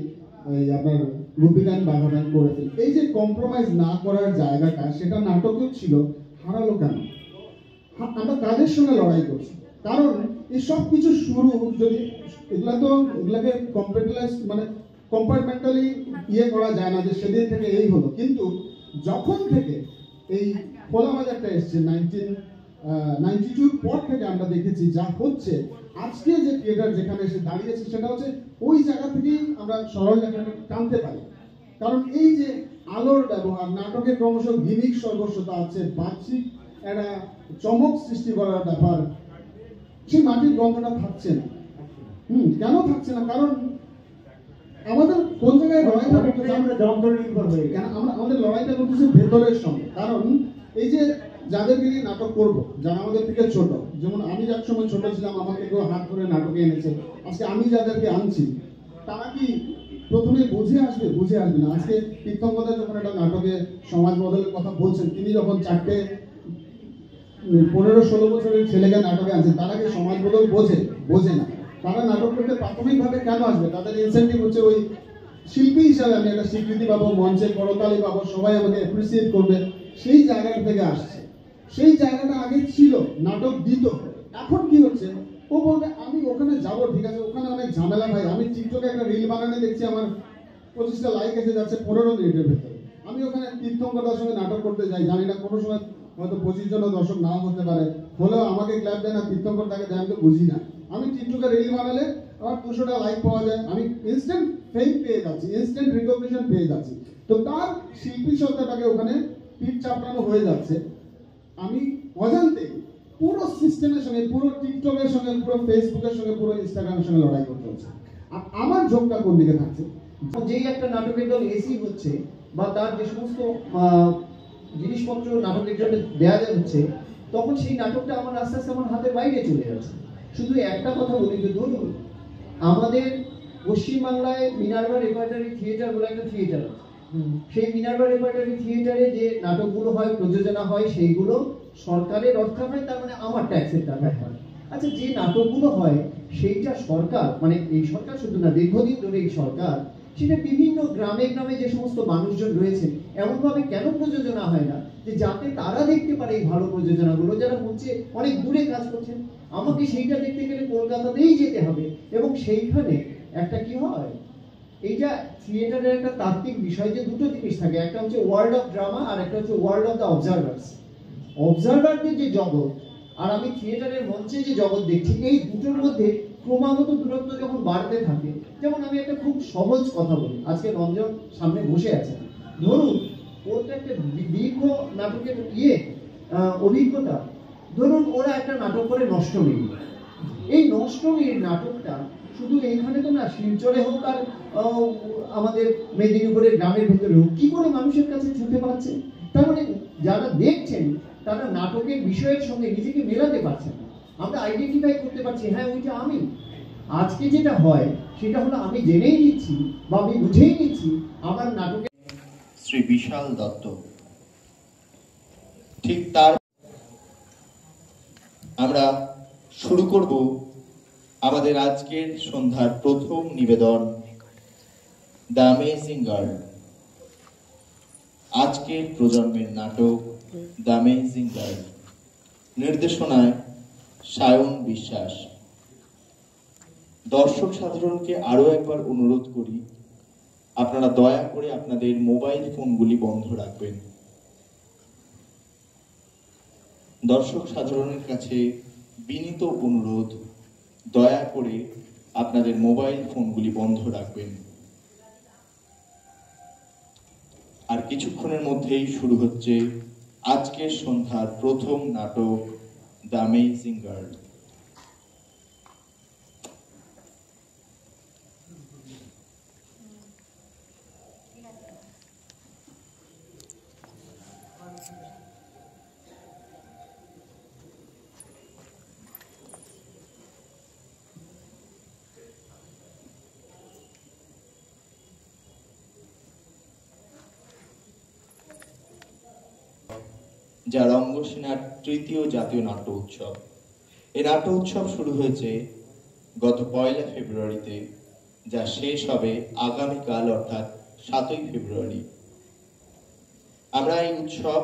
এই আপনার গুপি গান বাঘা গান করে ফেলি। এই যে কম্প্রোমাইজ না করার জায়গাটা, সেটা নাটকেও ছিল। হারালো কেন? আমরা কাদের সঙ্গে লড়াই করছি? কারণ এই সব কিছু শুরু, যদি এগুলাকে কম্পিউটারাইজ মানে কম্পার্টমেন্টালি করা যায় না যে সেদিন থেকে এই হলো, কিন্তু যখন থেকে এই খোলা বাজারটা এসছে 1992 পর থেকে আমরা দেখেছি যা হচ্ছে। আজকে যে থিয়েটার যেখানে এসে দাঁড়িয়েছে সেটা হচ্ছে ওই জায়গা থেকেই আমরা সরল জায়গাটা টানতে পারি। কারণ এই যে আলোর ব্যবহার, নাটকে ক্রমশ গিমিক সর্বস্বতা আছে, বাহ্যিক একটা চমক সৃষ্টি করার ব্যাপার, সেই মাটির গন্ধটা থাকছে না। কেন থাকছে না? কারণ আমাদের কোন জায়গায় লড়াইটা করতেছে, আমরা যন্ত্র নির্ভর হয়ে কেন আমাদের লড়াইটা করতেছে ভেতরের সঙ্গে। কারণ এই যে যাদেরকে নিয়ে নাটক করবো, যারা আমাদের থেকে ছোট, যেমন আমি এক সময় ছোট ছিলাম, আমাকে কেউ হাত ধরে নাটকে এনেছে। আজকে আমি যাদেরকে আনছি তারা কি প্রথমে বুঝে আসবে? বুঝে আসবে না। আজকে তীর্থঙ্করদা যখন একটা নাটকে সমাজ বদলের কথা বলছেন, তিনি যখন 15-16 বছরের ছেলেকে নাটকে আনছেন, তারা কি সমাজ বদল বোঝে না। তারা নাটক করতে প্রাথমিকভাবে কেন আসবে? তাদের ইনসেন্টিভ হচ্ছে ওই শিল্পী হিসাবে আমি একটা স্বীকৃতি পাবো, মঞ্চে করতালি পাবো, সবাই আমাকে অ্যাপ্রিসিয়েট করবে, সেই জায়গাটা থেকে আসছে। সেই জায়গাটা আগে ছিল, নাটক দিত। এখন কি হচ্ছে? ও বলবে আমি ওখানে যাবো, ঠিক আছে, ওখানে অনেক ঝামেলা ভাই। আমি টিকটকে একটা রিল বানানে দেখছি আমার 25টা লাইক এসে যাচ্ছে 15 মিনিটের ভেতরে। আমি ওখানে তীর্থঙ্করদার সঙ্গে নাটক করতে যাই, জানি না কোনো সময় হয়তো 25 জন দর্শক নাও হতে পারে, হলেও আমাকে ক্ল্যাপ দেয় না, তীর্থঙ্কর তাকে দেয়, আমি তো বুঝি না। আমি টিকটকে রিল বানালে আমার 200টা লাইক পাওয়া যায়, আমি ইনস্ট্যান্ট ফেম পেয়ে যাচ্ছি, ইনস্ট্যান্ট রিকগনিশন পেয়ে যাচ্ছি। তো তার শিল্পী সত্তাটাকে ওখানে পিঠ চাপড়ানো হয়ে যাচ্ছে। আমি অজান্তে পুরো সিস্টেমের সঙ্গে, পুরো টিকটকের সঙ্গে, পুরো ফেসবুকের সঙ্গে, পুরো ইনস্টাগ্রামের সঙ্গে লড়াই করতে হচ্ছে। আর আমার ঝোঁকটা কোন দিকে থাকছে? যেই একটা নাটকের দল এসি হচ্ছে বা তার যে সমস্ত জিনিসপত্র নাটকের জন্য দেওয়া যাচ্ছে, তখন সেই নাটকটা আমার আস্তে আস্তে আমার হাতের বাইরে চলে যাচ্ছে। শুধু একটা কথা বলি যে ধরুন আমাদের পশ্চিমবাংলায় মিনার্ভা রেপার্টারি থিয়েটার বলে একটা থিয়েটার আছে। সেই মিনার্ভা রেপার্টারি থিয়েটারে যে নাটকগুলো হয়, প্রযোজনা হয়, সেইগুলো সরকারের অর্থ হয়, তার মানে আমার ট্যাক্সের টাকা হয়। আচ্ছা, যে নাটকগুলো হয় সেইটা সরকার, মানে এই সরকার শুধু না, দীর্ঘদিন ধরে এই সরকার সেটা বিভিন্ন গ্রামে গ্রামে যে সমস্ত মানুষজন রয়েছেন এমনভাবে কেন প্রযোজনা হয় না যে যাতে তারা দেখতে পারে এই ভালো প্রযোজনাগুলো, যারা হচ্ছে অনেক দূরে কাজ করছেন। আমাকে সেইটা দেখতে গেলে কলকাতাতেই যেতে হবে, এবং সেইখানে একটা কি হয়, এইটা থিয়েটারের একটা তাত্ত্বিক বিষয় যে দুটো জিনিস থাকে, একটা হচ্ছে ওয়ার্ল্ড অফ ড্রামা আর একটা হচ্ছে ওয়ার্ল্ড অফ দ্য অবজারভার্স। অবজারভারদের যে জগৎ আর আমি থিয়েটারের মঞ্চে যে জগৎ দেখছি, এই দুটোর মধ্যে ক্রমাগত দূরত্ব যখন বাড়তে থাকে। যেমন আমি একটা খুব সহজ কথা বলি, আজকে রঞ্জন সামনে বসে আছে, ধরুন ওর তো একটা দীর্ঘ নাটকের অভিজ্ঞতা। ধরুন ওরা একটা নাটক করে নষ্টমী, এই নষ্টমীর নাটকটা শুধু এইখানে তো না, শিলচরে হোক আর আমাদের মেদিনীপুরের গ্রামের ভেতরে হোক, কি করে মানুষের কাছে ছুটে পাচ্ছে? তার মানে যারা দেখছেন তারা নাটকের বিষয়ের সঙ্গে নিজেকে মেলাতে পারছেন না। আমরা আইডেন্টিফাই করতে পারছি, হ্যাঁ ওইটা আমি। আজকে যেটা হয় সেটা হলো আমি জেনেই নিচ্ছি বা আমি বুঝেই নিচ্ছি আমার নাটকে। শ্রী বিশাল দত্ত, ঠিক তার আমরা শুরু করব আমাদের আজকের সন্ধ্যার প্রথম নিবেদন, দ্য অ্যামেজিং গার্ল। আজকের প্রজন্মের নাটক দ্য অ্যামেজিং গার্ল, নির্দেশনায় সায়ন বিশ্বাস। দর্শক সাধারণকে আরো একবার অনুরোধ করি, আপনারা দয়া করে আপনাদের মোবাইল ফোনগুলি বন্ধ রাখবেন। দর্শক সাধারণের কাছে বিনীত অনুরোধ, দয়া করে আপনাদের মোবাইল ফোনগুলি বন্ধ রাখবেন। আর কিছুক্ষণের মধ্যেই শুরু হচ্ছে আজকের সন্ধ্যার প্রথম নাটক, দ্য অ্যামেজিং গার্ল। যা রঙ্গসেনার তৃতীয় জাতীয় নাট্য উৎসব। এই নাট্য উৎসব শুরু হয়েছে গত 1 ফেব্রুয়ারিতে যা শেষ হবে আগামীকাল অর্থাৎ 7ই ফেব্রুয়ারি। আমরা এই উৎসব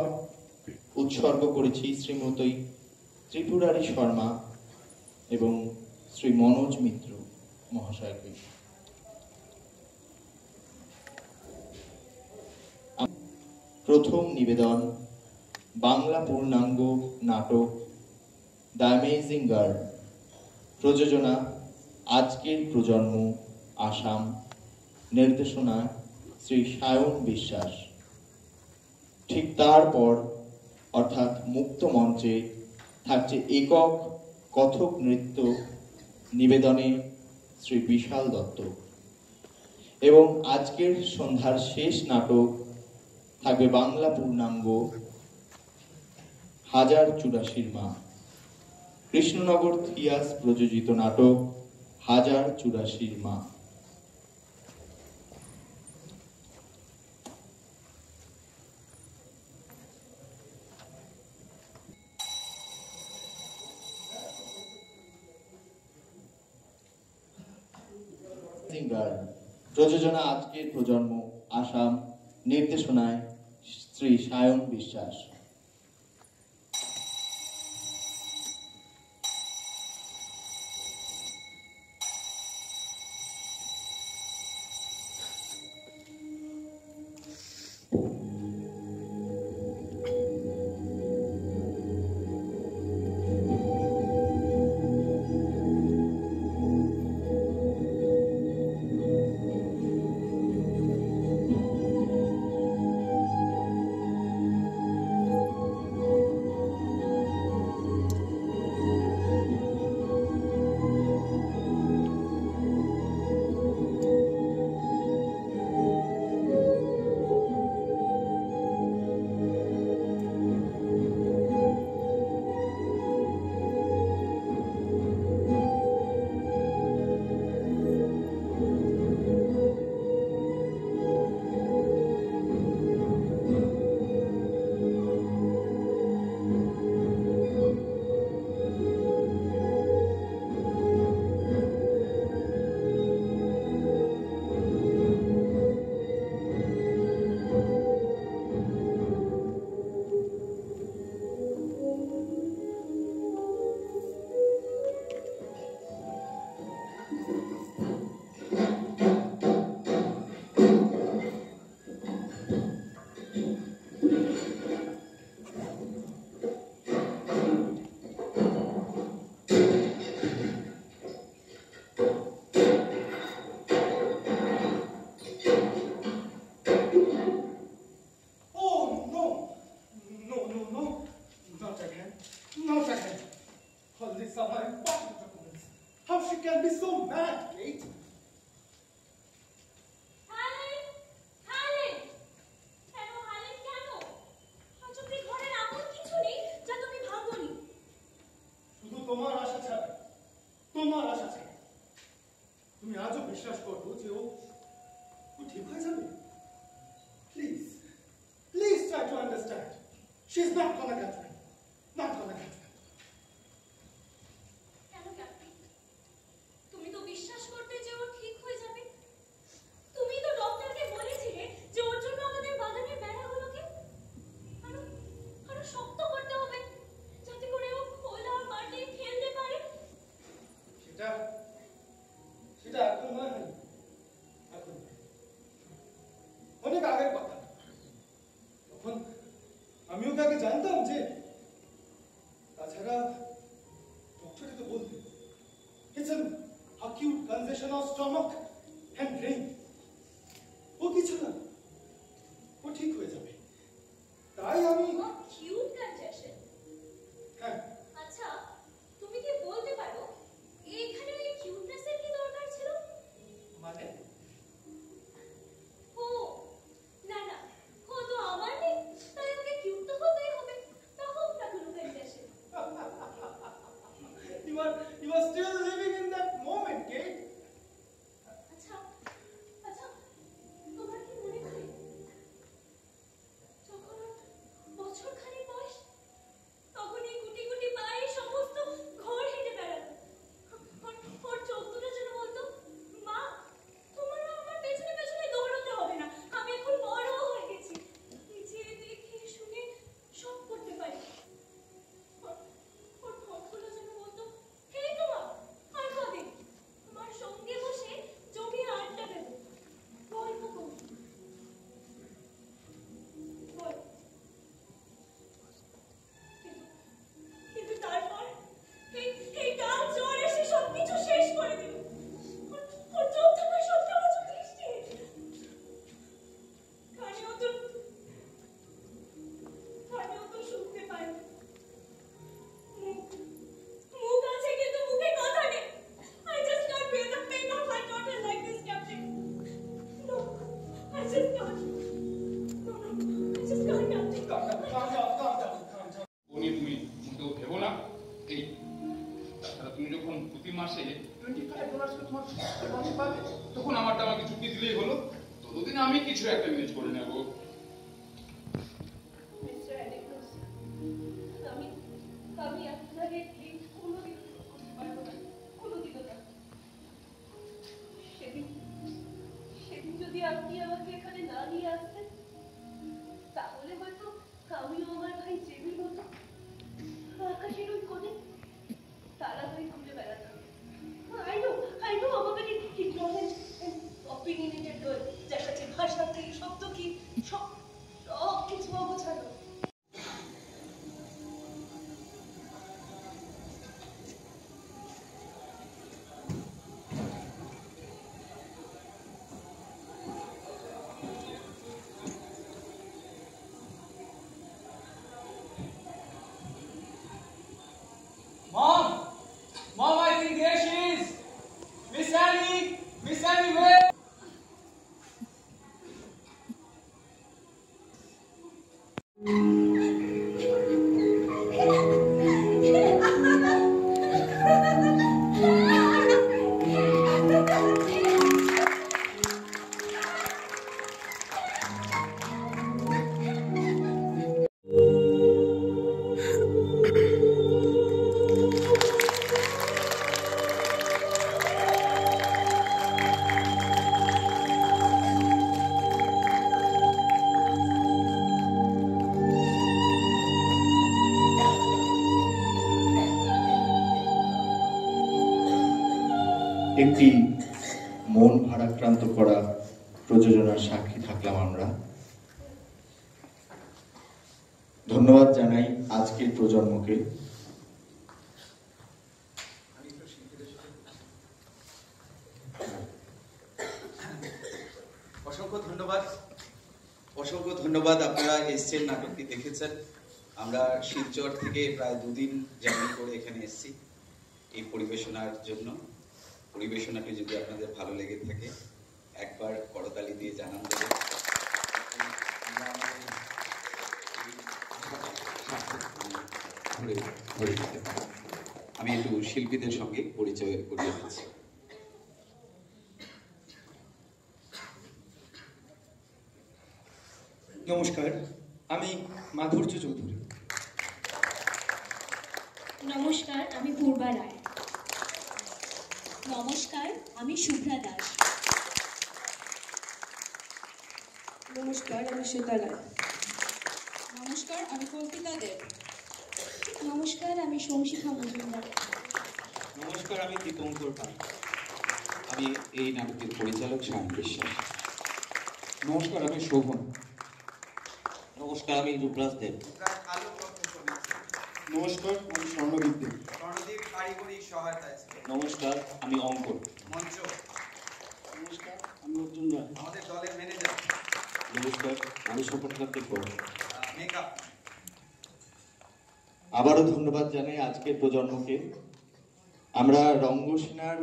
উৎসর্গ করেছি শ্রীমতী ত্রিপুরারী শর্মা এবং শ্রী মনোজ মিত্র মহাশয়কে। প্রথম নিবেদন বাংলা পূর্ণাঙ্গ নাটক দ্য অ্যামেজিং গার্ল, প্রযোজনা আজকের প্রজন্ম, আসাম, নির্দেশনা শ্রী সায়ন বিশ্বাস। ঠিক তারপর অর্থাৎ মুক্ত মঞ্চে থাকছে একক কথক নৃত্য নিবেদনে শ্রী বিশাল দত্ত, এবং আজকের সন্ধ্যার শেষ নাটক থাকবে বাংলা পূর্ণাঙ্গ 1084 মা, কৃষ্ণনগর থিয়াস প্রযোজিত নাটক 1084 মা। প্রযোজনা আজকের প্রজন্ম, আসাম, নির্দেশনায় শ্রী সায়ন বিশ্বাস। আমি কিছু একটা ম্যানেজ করে নেব। মিস্টার অ্যাডিকোস, আমি আপনাকে এই কোনোদিন করতে পারবো না, কোনোদিনও না। সেদিন যদি আপনি আমাকে এখানে না নিয়ে আসতেন, তাহলে হয়তো আমিও আমার ভাই জেবির মতো আকাশের ওই কোণে তারা হয়ে ঘুরে বেড়াতাম। I know আমাদের ignorant and opinionated girl, যার কাছে ভাষা কি, শব্দ কি, সব কিছু অগোছালো। Mom, I think there she is. Miss Annie, where? একটি মন ভারাক্রান্ত করা প্রযোজনার সাক্ষী থাকলাম আমরা। ধন্যবাদ জানাই আজকের প্রজন্মকে। অসংখ্য ধন্যবাদ আপনারা এসছেন, নাটকটি দেখেছেন। আমরা শিলচর থেকে প্রায় 2 দিন জার্নি করে এখানে এসেছি এই পরিবেশনার জন্য। পরিবেশনাটি যদি আপনাদের ভালো লেগে থাকে একবার করতালি দিয়ে জানান দেবেন। আমি একটু শিল্পীদের সঙ্গে পরিচয় করিয়ে দিচ্ছি। নমস্কার, আমি মাধুর্য চৌধুরী। নমস্কার, আমি পূর্বা রায়। নমস্কার, আমি শুভ্রা দাস। নমস্কার, আমি শ্বেতা রায়। নমস্কার, আমি কল্পিতা দেব। নমস্কার, আমি সংশিখা মজুমদার। নমস্কার, আমি দীপঙ্কর পাল। আমি এই নাটকের পরিচালক সায়ন বিশ্বাস। নমস্কার, আমি শোভন। নমস্কার, আমি রূপরাজ দেব। নমস্কার, আমি স্বর্ণদীপ দেব। কারিগরি সহায়তা। নমস্কার, আমি অঙ্কন। মঞ্চ। নমস্কার, আমি অর্জুন রায়। আমাদের দলের ম্যানেজার। নমস্কার, আমি সুপর্ণকান্তি কর। মেকআপ। আবারও ধন্যবাদ জানাই আজকের প্রজন্মকে। আমরা রঙ্গসেনার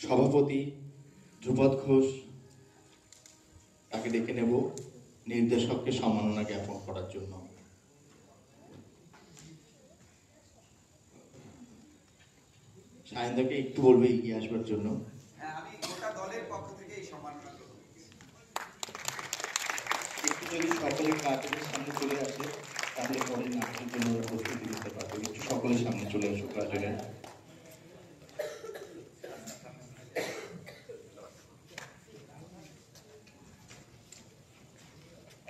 সভাপতি ধ্রুপদ ঘোষ তাকে ডেকে নেব নির্দেশককে সম্মাননা জ্ঞাপন করার জন্য। সায়নদাকে একটু বলবে এগিয়ে আসবার জন্য। আমি গোটা দলের পক্ষ থেকে এই সম্মাননা গ্রহণ করছি। একটু যদি সকলে কাজের সামনে চলে আসে তাহলে পরে নাচের জন্য প্রস্তুতি নিতে পারবে। একটু সকলের সামনে চলে আসুক কাজের।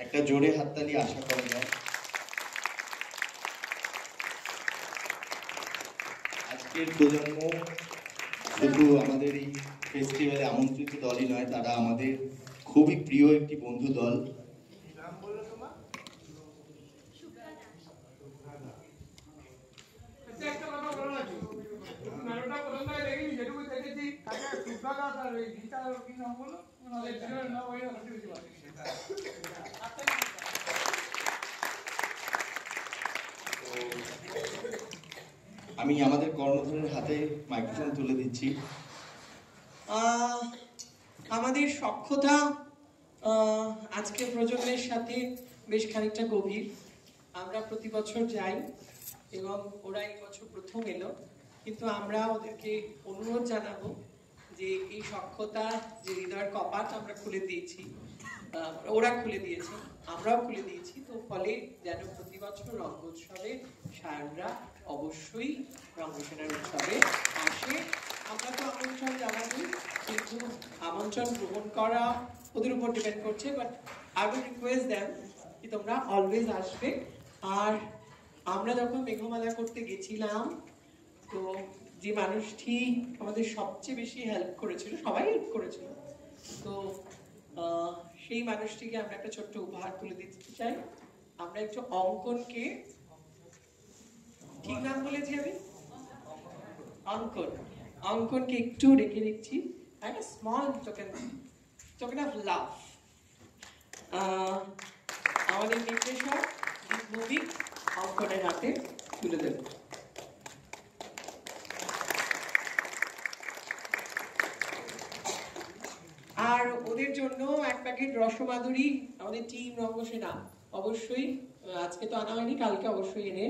একটা জোরে হাততালি আশা করা যায়। আজকের প্রজন্ম শুধু আমাদের এই ফেস্টিভ্যালে আমন্ত্রিত দলই নয়, তারা আমাদের খুবই প্রিয় একটি বন্ধু দল। আমি আমাদের কর্ণধারের হাতে মাইক্রোফোন তুলে দিচ্ছি। আমাদের সখ্যতা আজকের প্রজন্মের সাথে বেশ খানিকটা গভীর। আমরা প্রতি বছর যাই এবং ওরা এই বছর প্রথম এলো, কিন্তু আমরা ওদেরকে অনুরোধ জানাবো যে এই সখ্যতা যে হৃদয়ের কপাট আমরা খুলে দিয়েছি ওরা খুলে দিয়েছে, আমরাও খুলে দিয়েছি। তো ফলে যেন প্রতি বছর রঙ্গোৎসবে সায়নরা অবশ্যই রঙ্গসেনার উৎসবে আসে। আমরা তো আমন্ত্রণ জানাবো, কিন্তু আমন্ত্রণ গ্রহণ করা ওদের উপর ডিপেন্ড করছে। But I will request them কি তোমরা অলওয়েজ আসবে। আর আমরা যখন মেঘমালা করতে গেছিলাম, তো যে মানুষটি আমাদের সবচেয়ে বেশি হেল্প করেছিল, সবাই হেল্প করেছিল, তো সেই মানুষটিকে আমরা একটা ছোট্ট উপহার তুলে দিতে চাই। আমরা একটু অঙ্কনকে, ঠিক নাম বলেছি আমি, অঙ্কনকে একটু রেখে দিচ্ছি, একটা স্মল টোকেন অফ লাভ। আমাদের নির্দেশক মুভি অঙ্কনের হাতে তুলে দেব। আর ওদের জন্য এক প্যাকেট রসমাধুরী আমাদের টিম রঙ্গসেনা অবশ্যই, আজকে তো আনা হয়নি, কালকে অবশ্যই এনে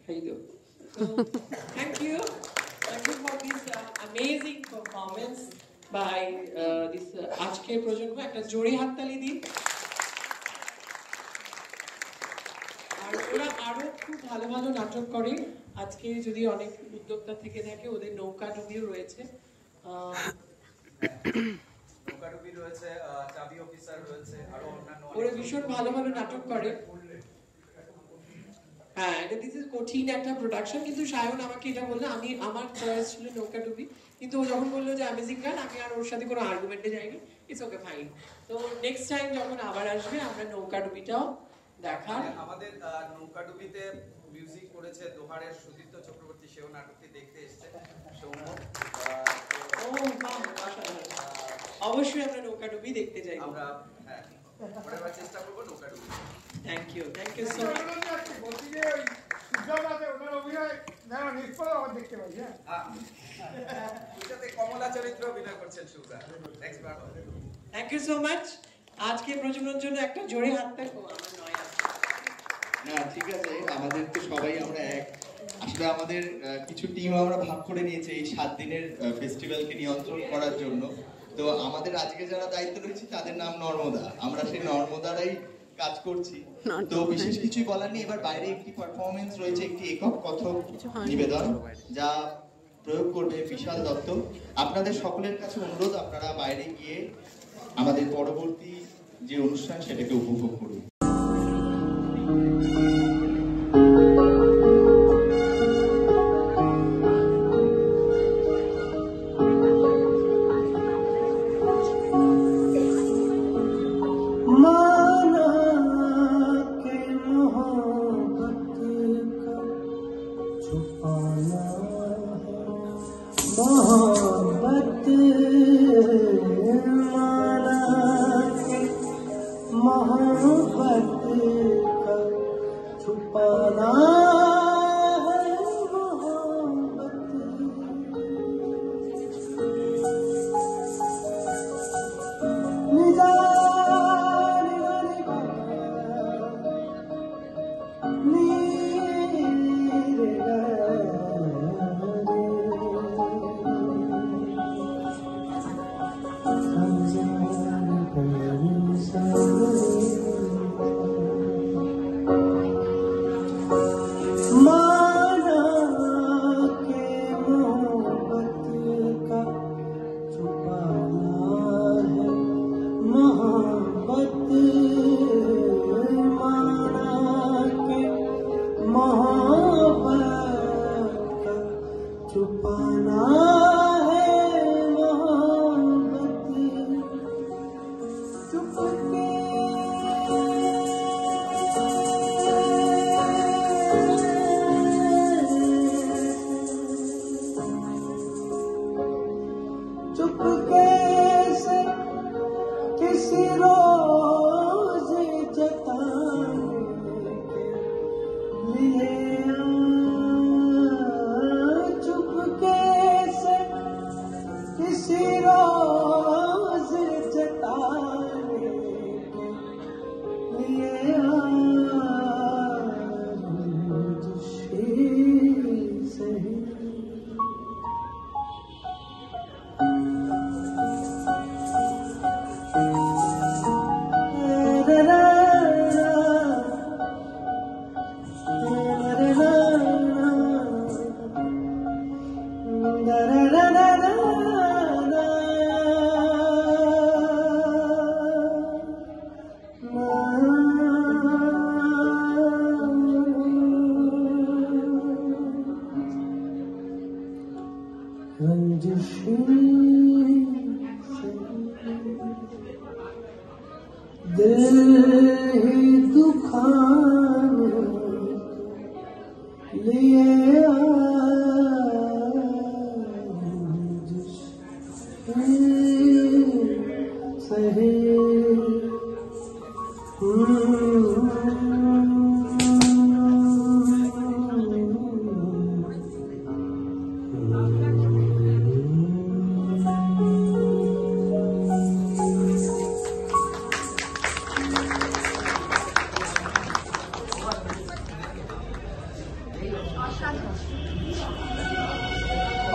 খাইয়ে দেব। Thank you for this amazing performance by this আজকের প্রজন্ম। একটা জোরে হাততালি দিন। আর ওরা আরো খুব ভালো ভালো নাটক করে। আজকে যদি অনেক উদ্যোক্তা থেকে থাকে, ওদের নৌকা ডুবিও রয়েছে, ওরা ভীষণ ভালো ভালো নাটক করে। হ্যাঁ, এটা দিস ইজ কঠিন একটা প্রোডাকশন। কিন্তু সায়ন আমাকে এটা বললো, আমি আমার চয়েস ছিল নৌকা ডুবি, কিন্তু ও যখন বললো যে অ্যামেজিং গান, আমি আর ওর সাথে কোনো আর্গুমেন্টে যাইনি। It's okay, fine. তো নেক্সট টাইম যখন আবার আসবে, আমরা নৌকা ডুবিটাও দেখার। আমাদের নৌকা ডুবিতে মিউজিক করেছে দোহারের সুদীপ্ত চক্রবর্তী, সেও নাটকটি দেখতে এসেছে। অবশ্যই আমরা নৌকা ডুবি দেখতে যাই। আমরা চেষ্টা করবো নৌকা ডুবি। Thank you so much. Kamala চরিত্র অভিনয় করছেন Suja. Thank you so much. আজকে প্রজন্মের জন্য একটা জোরে হাততালি। আমার নয় না, ঠিক আছে, আমাদের তো সবাই আমরা এক। আসলে আমাদের কিছু টিম আমরা ভাগ করে নিয়েছে এই 7 দিনের ফেস্টিভ্যালকে নিয়ন্ত্রণ করার জন্য। তো আমাদের আজকে যারা দায়িত্ব রয়েছে তাদের নাম নর্মদা, আমরা সেই নর্মদারাই কাজ করছি। তো বিশেষ কিছুই বলার নেই। এবার বাইরে একটি পারফরমেন্স রয়েছে, একটি একক কথক নিবেদন, যা প্রয়োগ করবে বিশাল দত্ত। আপনাদের সকলের কাছে অনুরোধ, আপনারা বাইরে গিয়ে আমাদের পরবর্তী যে অনুষ্ঠান সেটাকে উপভোগ করুন।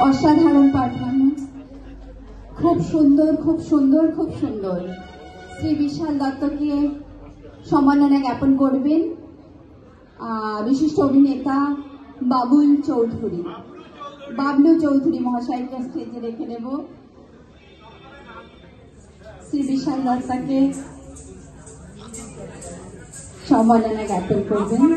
অসাধারণ পারফরমেন্স, খুব সুন্দর খুব সুন্দর খুব সুন্দর। শ্রী বিশাল দত্তকে সম্মাননা জ্ঞাপন করবেন বিশিষ্ট অভিনেতা বাবলু চৌধুরী মহাশয়কে স্টেজে রেখে দেব। শ্রী বিশাল দত্তকে সম্মাননা জ্ঞাপন করবেন।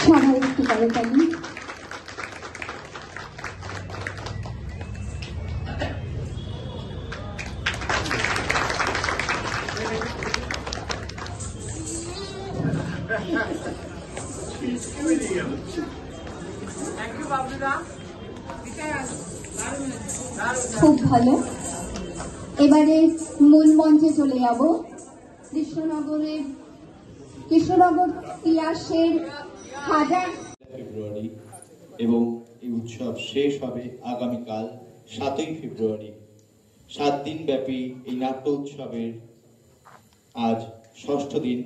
সবাই একটু করতালি। খুব ভালো। এবারে মূল মঞ্চে চলে যাব। কৃষ্ণনগর তিয়াসের ফেব্রুয়ারি এবং এই উৎসব শেষ হবে আগামীকাল 7ই ফেব্রুয়ারি। 7 দিন ব্যাপী এই নাট্য উৎসবের আজ 6ষ্ঠ দিন।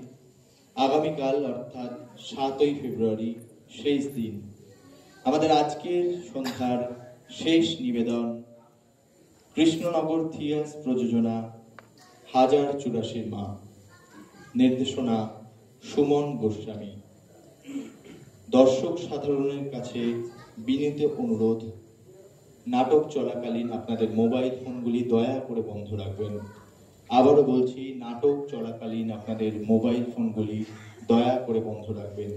আগামীকাল অর্থাৎ 7ই ফেব্রুয়ারি শেষ দিন। আমাদের আজকের সন্ধ্যার শেষ নিবেদন কৃষ্ণনগর থিয়েটার প্রযোজনা 1084 মা, নির্দেশনা সুমন গোস্বামী। দর্শক সাধারণের কাছে বিনীত অনুরোধ, নাটক চলাকালীন আপনাদের মোবাইল ফোনগুলি দয়া করে বন্ধ রাখবেন। আবারও বলছি, নাটক চলাকালীন আপনাদের মোবাইল ফোনগুলি দয়া করে বন্ধ রাখবেন।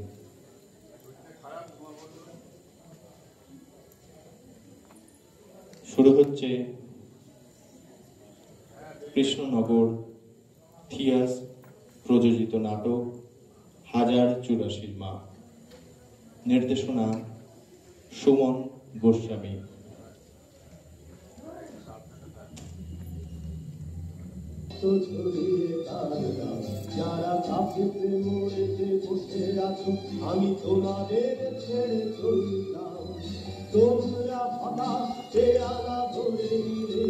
শুরু হচ্ছে কৃষ্ণনগর থিয়েটার প্রযোজিত নাটক 1084 মা, নির্দেশনা সুমন গোস্বামী। যারা কাছে মরেতে বসে আছো, আমি তোমাদের ছেড়ে চললাম। তোমরা ফাঁকা পেয়ালা ধরে নিলে,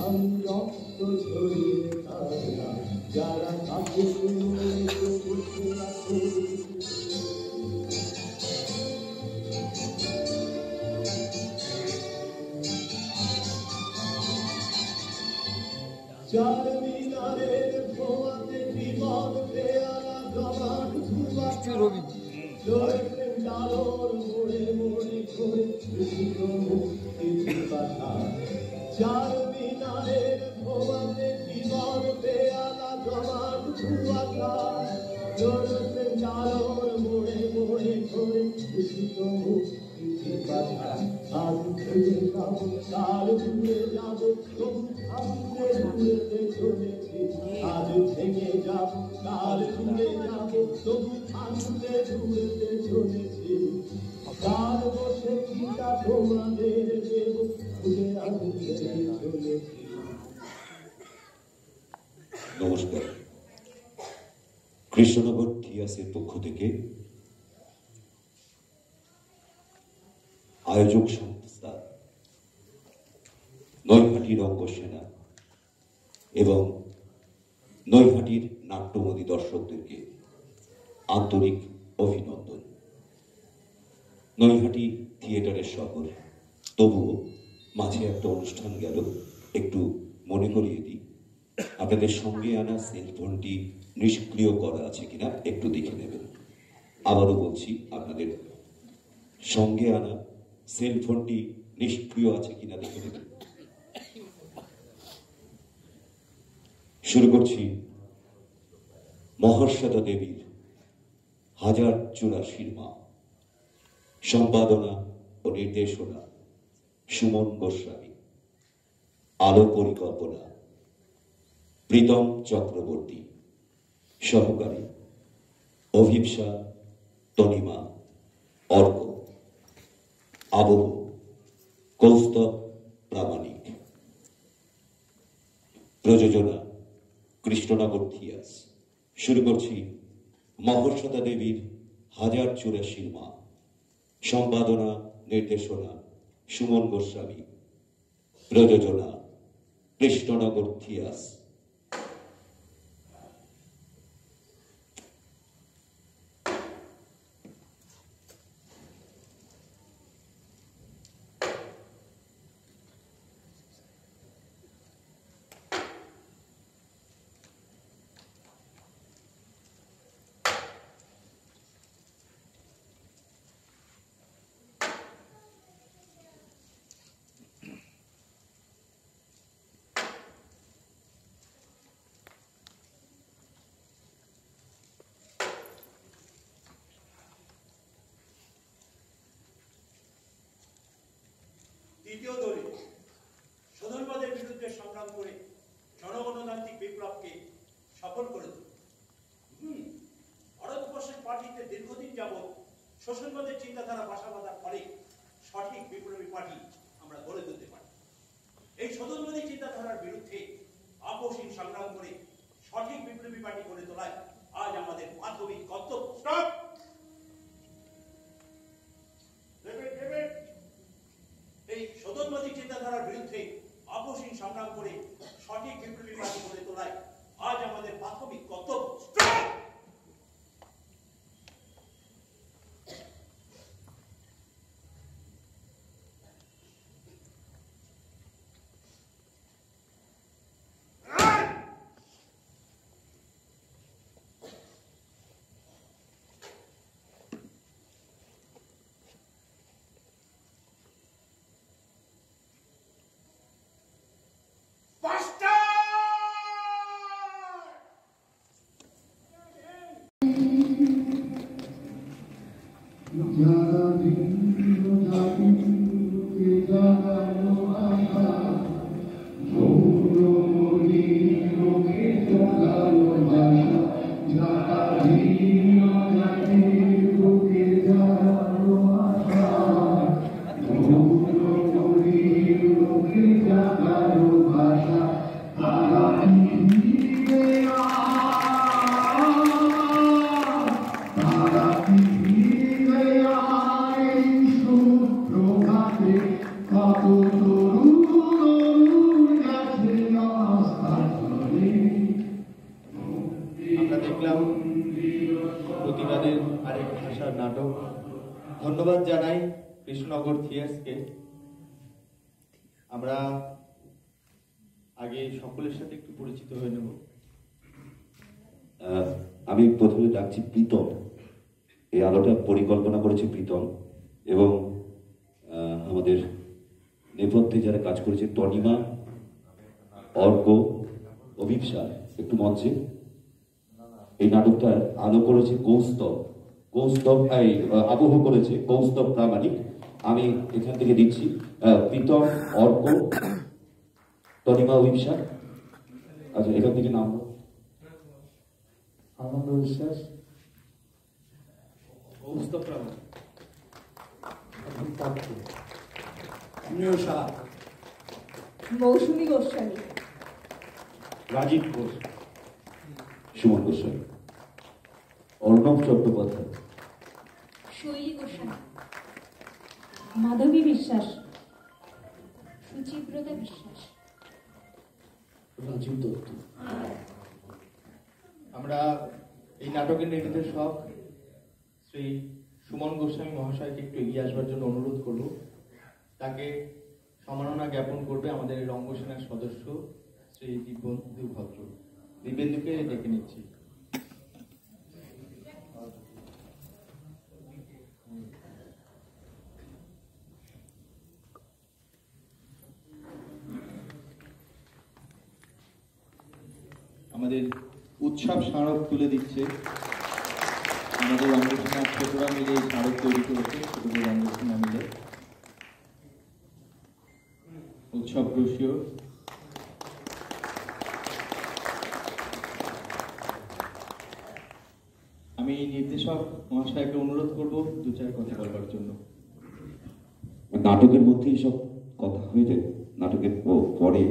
আমি রক্ত ঝরিয়ে কাঁদলাম। যারা কাছে মরেতে বসে আছো, চার মিনারের ধোঁয়াতে বিমান পেয়ালা জমান ধোয়াতে ডালোর মোড়ে মোড়ে ঘুরে মুক্তির কথা। চার মিনারের ধোঁয়াতে বিমান পেয়ালা জমান ধোয়াতা, ধোয়াতে ডালোর মোড়ে মোড়ে ঘুরে মুক্তির কথা। আজ থেকে যাবো, কাল ভুলে যাবো, তবু থামতে ভুলতে চলেছি। আজ থেকে যাবো, কাল ভুলে যাবো, তবু থামতে ভুলতে চলেছি। কাল বসে গীতা তোমাদের দেব, খুঁজে আনতে চলেছি। নমস্কার। কৃষ্ণনগর থিয়েটারের পক্ষ থেকে আয়োজক সংস্থা নৈহাটি রঙ্গসেনা এবং নৈহাটির নাট্যমোদী দর্শকদেরকে আন্তরিক অভিনন্দন। নৈহাটি থিয়েটারের শহর, তবুও মাঝে একটা অনুষ্ঠান গেল, একটু মনে করিয়ে দিই। আপনাদের সঙ্গে আনা সেলফোনটি নিষ্ক্রিয় করা আছে কিনা একটু দেখে নেবেন। আবারও বলছি, আপনাদের সঙ্গে আনা সেলফোনটি নিষ্ক্রিয় আছে কিনা দেখে নেবেন। শুরু করছি মহাশ্বেতা দেবীর 1084 মা। সম্পাদনা ও নির্দেশনা সুমন গোস্বামী। আলো পরিকল্পনা প্রীতম চক্রবর্তী। সহকারী অভিপ্সা, তনিমা, অর্ক। আবহ কৌস্তব প্রামাণিক। প্রযোজনা কৃষ্ণনগর থিয়াস। শুরু করছি মহাশ্বেতা দেবীর 1084 মা। সম্পাদনা নির্দেশনা সুমন গোস্বামী। প্রযোজনা কৃষ্ণনগর থিয়াস। দ্বিতীয় দলে শোধনবাদের বিরুদ্ধে সংগ্রাম করে জনগণতান্ত্রিক বিপ্লবকে সফল করে তুলে ভারতবর্ষের পার্টিতে দীর্ঘদিন যাবৎ শোষণবাদের চিন্তাধারা বাসা বাঁধার ফলে সঠিক বিপ্লবী পার্টি আমরা গড়ে তুলতে পারি। এই শোধনবাদী চিন্তাধারার বিরুদ্ধে আপোষহীন সংগ্রাম করে সঠিক বিপ্লবী পার্টি গড়ে তোলায় আজ আমাদের প্রাথমিক কর্তব্য। এই শোধনবাদী চিন্তাধারার বিরুদ্ধে আপোষহীন সংগ্রাম করে সঠিক বিপ্লবী পার্টি গড়ে তোলায় আজ আমাদের প্রাথমিক কর্তব্য। ধন্যবাদ জানাই কৃষ্ণনগর থিয়েটারকে। আমরা আগে সকলের সাথে একটু পরিচিত হয়ে নেব। আমি প্রথমে ডাকছি প্রীতম। এই আলোটা পরিকল্পনা করেছে প্রীতম এবং আমাদের নেপথ্যে যারা কাজ করেছে তনিমা, অর্ক, অভিপ্সা। একটু মঞ্চে। এই নাটকটা আলো করেছে কৌস্তব। আবহ করেছে কৌস্তব প্রামাণিক। আমি এখান থেকে দিচ্ছি প্রীতম, অর্ক, তনিমা, অভিপ্সা। আচ্ছা, এখান থেকে নাম আনন্দ বিশ্বাস, কৌস্তব প্রামাণিক, মৌসুমী গোস্বামী, রাজীব ঘোষ, সুমন গোস্বামী, অর্ণব চট্টোপাধ্যায়, শৈলী গোস্বামী, মাধবী বিশ্বাস, সুচিব্রতা বিশ্বাস, রাজীব দত্ত। আমরা এই নাটকের নির্দেশক শ্রী সুমন গোস্বামী মহাশয়কে একটু এগিয়ে আসবার জন্য অনুরোধ করব। তাকে সম্মাননা জ্ঞাপন করবে আমাদের রঙ্গসেনার সদস্য শ্রী দিব্যেন্দু ভদ্র। দিব্যেন্দুকে ডেকে নিচ্ছি। আমাদের উৎসব স্মারক তুলে দিচ্ছে আমাদের রঙ্গসেনার ছোটরা মিলে এই স্মারক তৈরি করেছে, ছোটদের রঙ্গসেনা মিলে। উৎসব রসিও আমি নির্দেশক মহাশয়কে অনুরোধ করব 2-4 কথা বলবার জন্য। নাটকের মধ্যে সব কথা হয়ে যায়, নাটকের পরে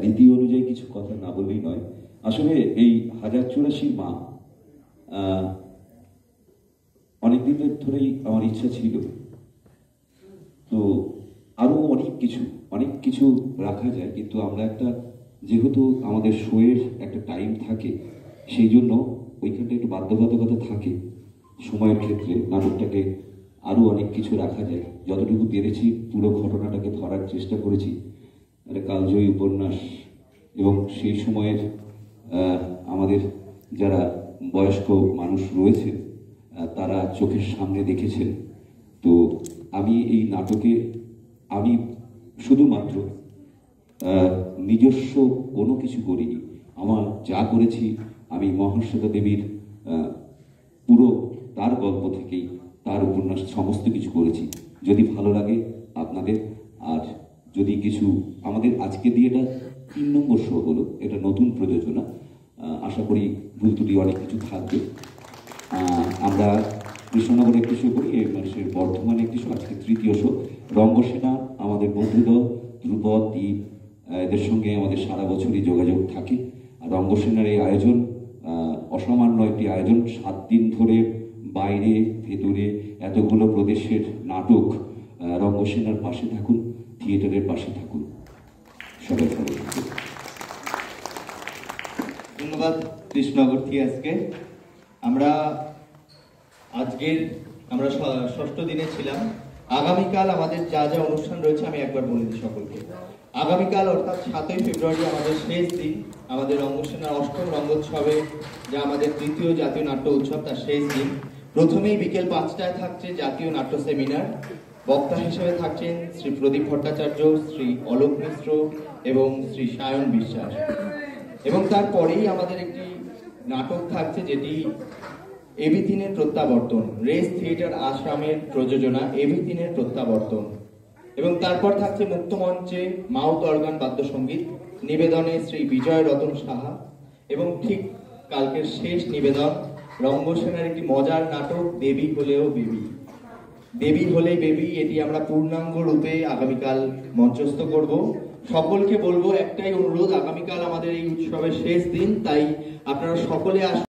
রীতি অনুযায়ী কিছু কথা না বললেই নয়। আসলে এই 1084 মা অনেকদিন ধরেই আমার ইচ্ছা ছিল, তো আরো অনেক কিছু রাখা যায়, কিন্তু আমরা যেহেতু আমাদের শোয়ের একটা টাইম থাকে, সেই জন্য ওইখানটা একটু বাধ্যবাধকতা থাকে সময়ের ক্ষেত্রে। নাটকটাকে আরো অনেক কিছু রাখা যায়, যতটুকু পেরেছি পুরো ঘটনাটাকে ধরার চেষ্টা করেছি। একটা কালজয়ী উপন্যাস, এবং সেই সময়ের আমাদের যারা বয়স্ক মানুষ রয়েছে তারা চোখের সামনে দেখেছেন। তো আমি এই নাটকে আমি শুধুমাত্র নিজস্ব কোনো কিছু করিনি। আমার যা করেছি আমি মহাশ্বেতা দেবীর পুরো তার গল্প থেকেই তার উপন্যাস সমস্ত কিছু করেছি। যদি ভালো লাগে আপনাদের, আর যদি কিছু আমাদের আজকে দিয়ে এটা 3 নম্বর শো হলো, এটা নতুন প্রযোজনা, আশা করি ভুল ত্রুটি অনেক কিছু থাকবে। আমরা কৃষ্ণনগরে একটি শো করি, এই মাসের বর্ধমানে একটি শো, আজকে 3য় শো। রঙ্গসেনা আমাদের বন্ধুদল ধ্রুপদ, দ্বীপ, এদের সঙ্গে আমাদের সারা বছরই যোগাযোগ থাকে। আর রঙ্গসেনার এই আয়োজন অসামান্য একটি আয়োজন। 7 দিন ধরে বাইরে ভেতরে এতগুলো প্রদেশের নাটক। রঙ্গসেনার পাশে থাকুন, থিয়েটারের পাশে থাকুন। সবাই ভালো থাকুন। ধন্যবাদ কৃষ্ণনগর থিয়েটারকে। আমরা 6ষ্ঠ দিনে ছিলাম। আগামীকাল আমাদের যা যা অনুষ্ঠান রয়েছে আমি একবার বলে দিই সকলকে। আগামীকাল অর্থাৎ 7ই ফেব্রুয়ারি আমাদের শেষ দিন, আমাদের রঙ্গসেনার 8ম রঙ্গোৎসবে, যা আমাদের 3য় জাতীয় নাট্য উৎসব, তার শেষ দিন। প্রথমেই বিকেল 5টায় থাকছে জাতীয় নাট্য সেমিনার। বক্তা হিসেবে থাকছেন শ্রী প্রদীপ ভট্টাচার্য, শ্রী অলোক মিশ্র এবং শ্রী সায়ন বিশ্বাস। এবং তারপরেই আমাদের একটি নাটক থাকছে, যেটি এবি3-এর প্রত্যাবর্তন, রেস থিয়েটার আশ্রমের প্রযোজনা এবি3-এর প্রত্যাবর্তন। এবং তারপর থাকছে মুক্তমঞ্চে মাউথ অর্গান বাদ্যসঙ্গীত, নিবেদনে শ্রী বিজয় রতন সাহা। এবং ঠিক কালকের শেষ নিবেদন রঙ্গসেনার একটি মজার নাটক দেবী হলেও বেবি, দেবী হলেই বেবি। এটি আমরা পূর্ণাঙ্গ রূপে আগামীকাল মঞ্চস্থ করব। সকলকে বলবো একটাই অনুরোধ, আগামীকাল আমাদের এই উৎসবের শেষ দিন, তাই আপনারা সকলে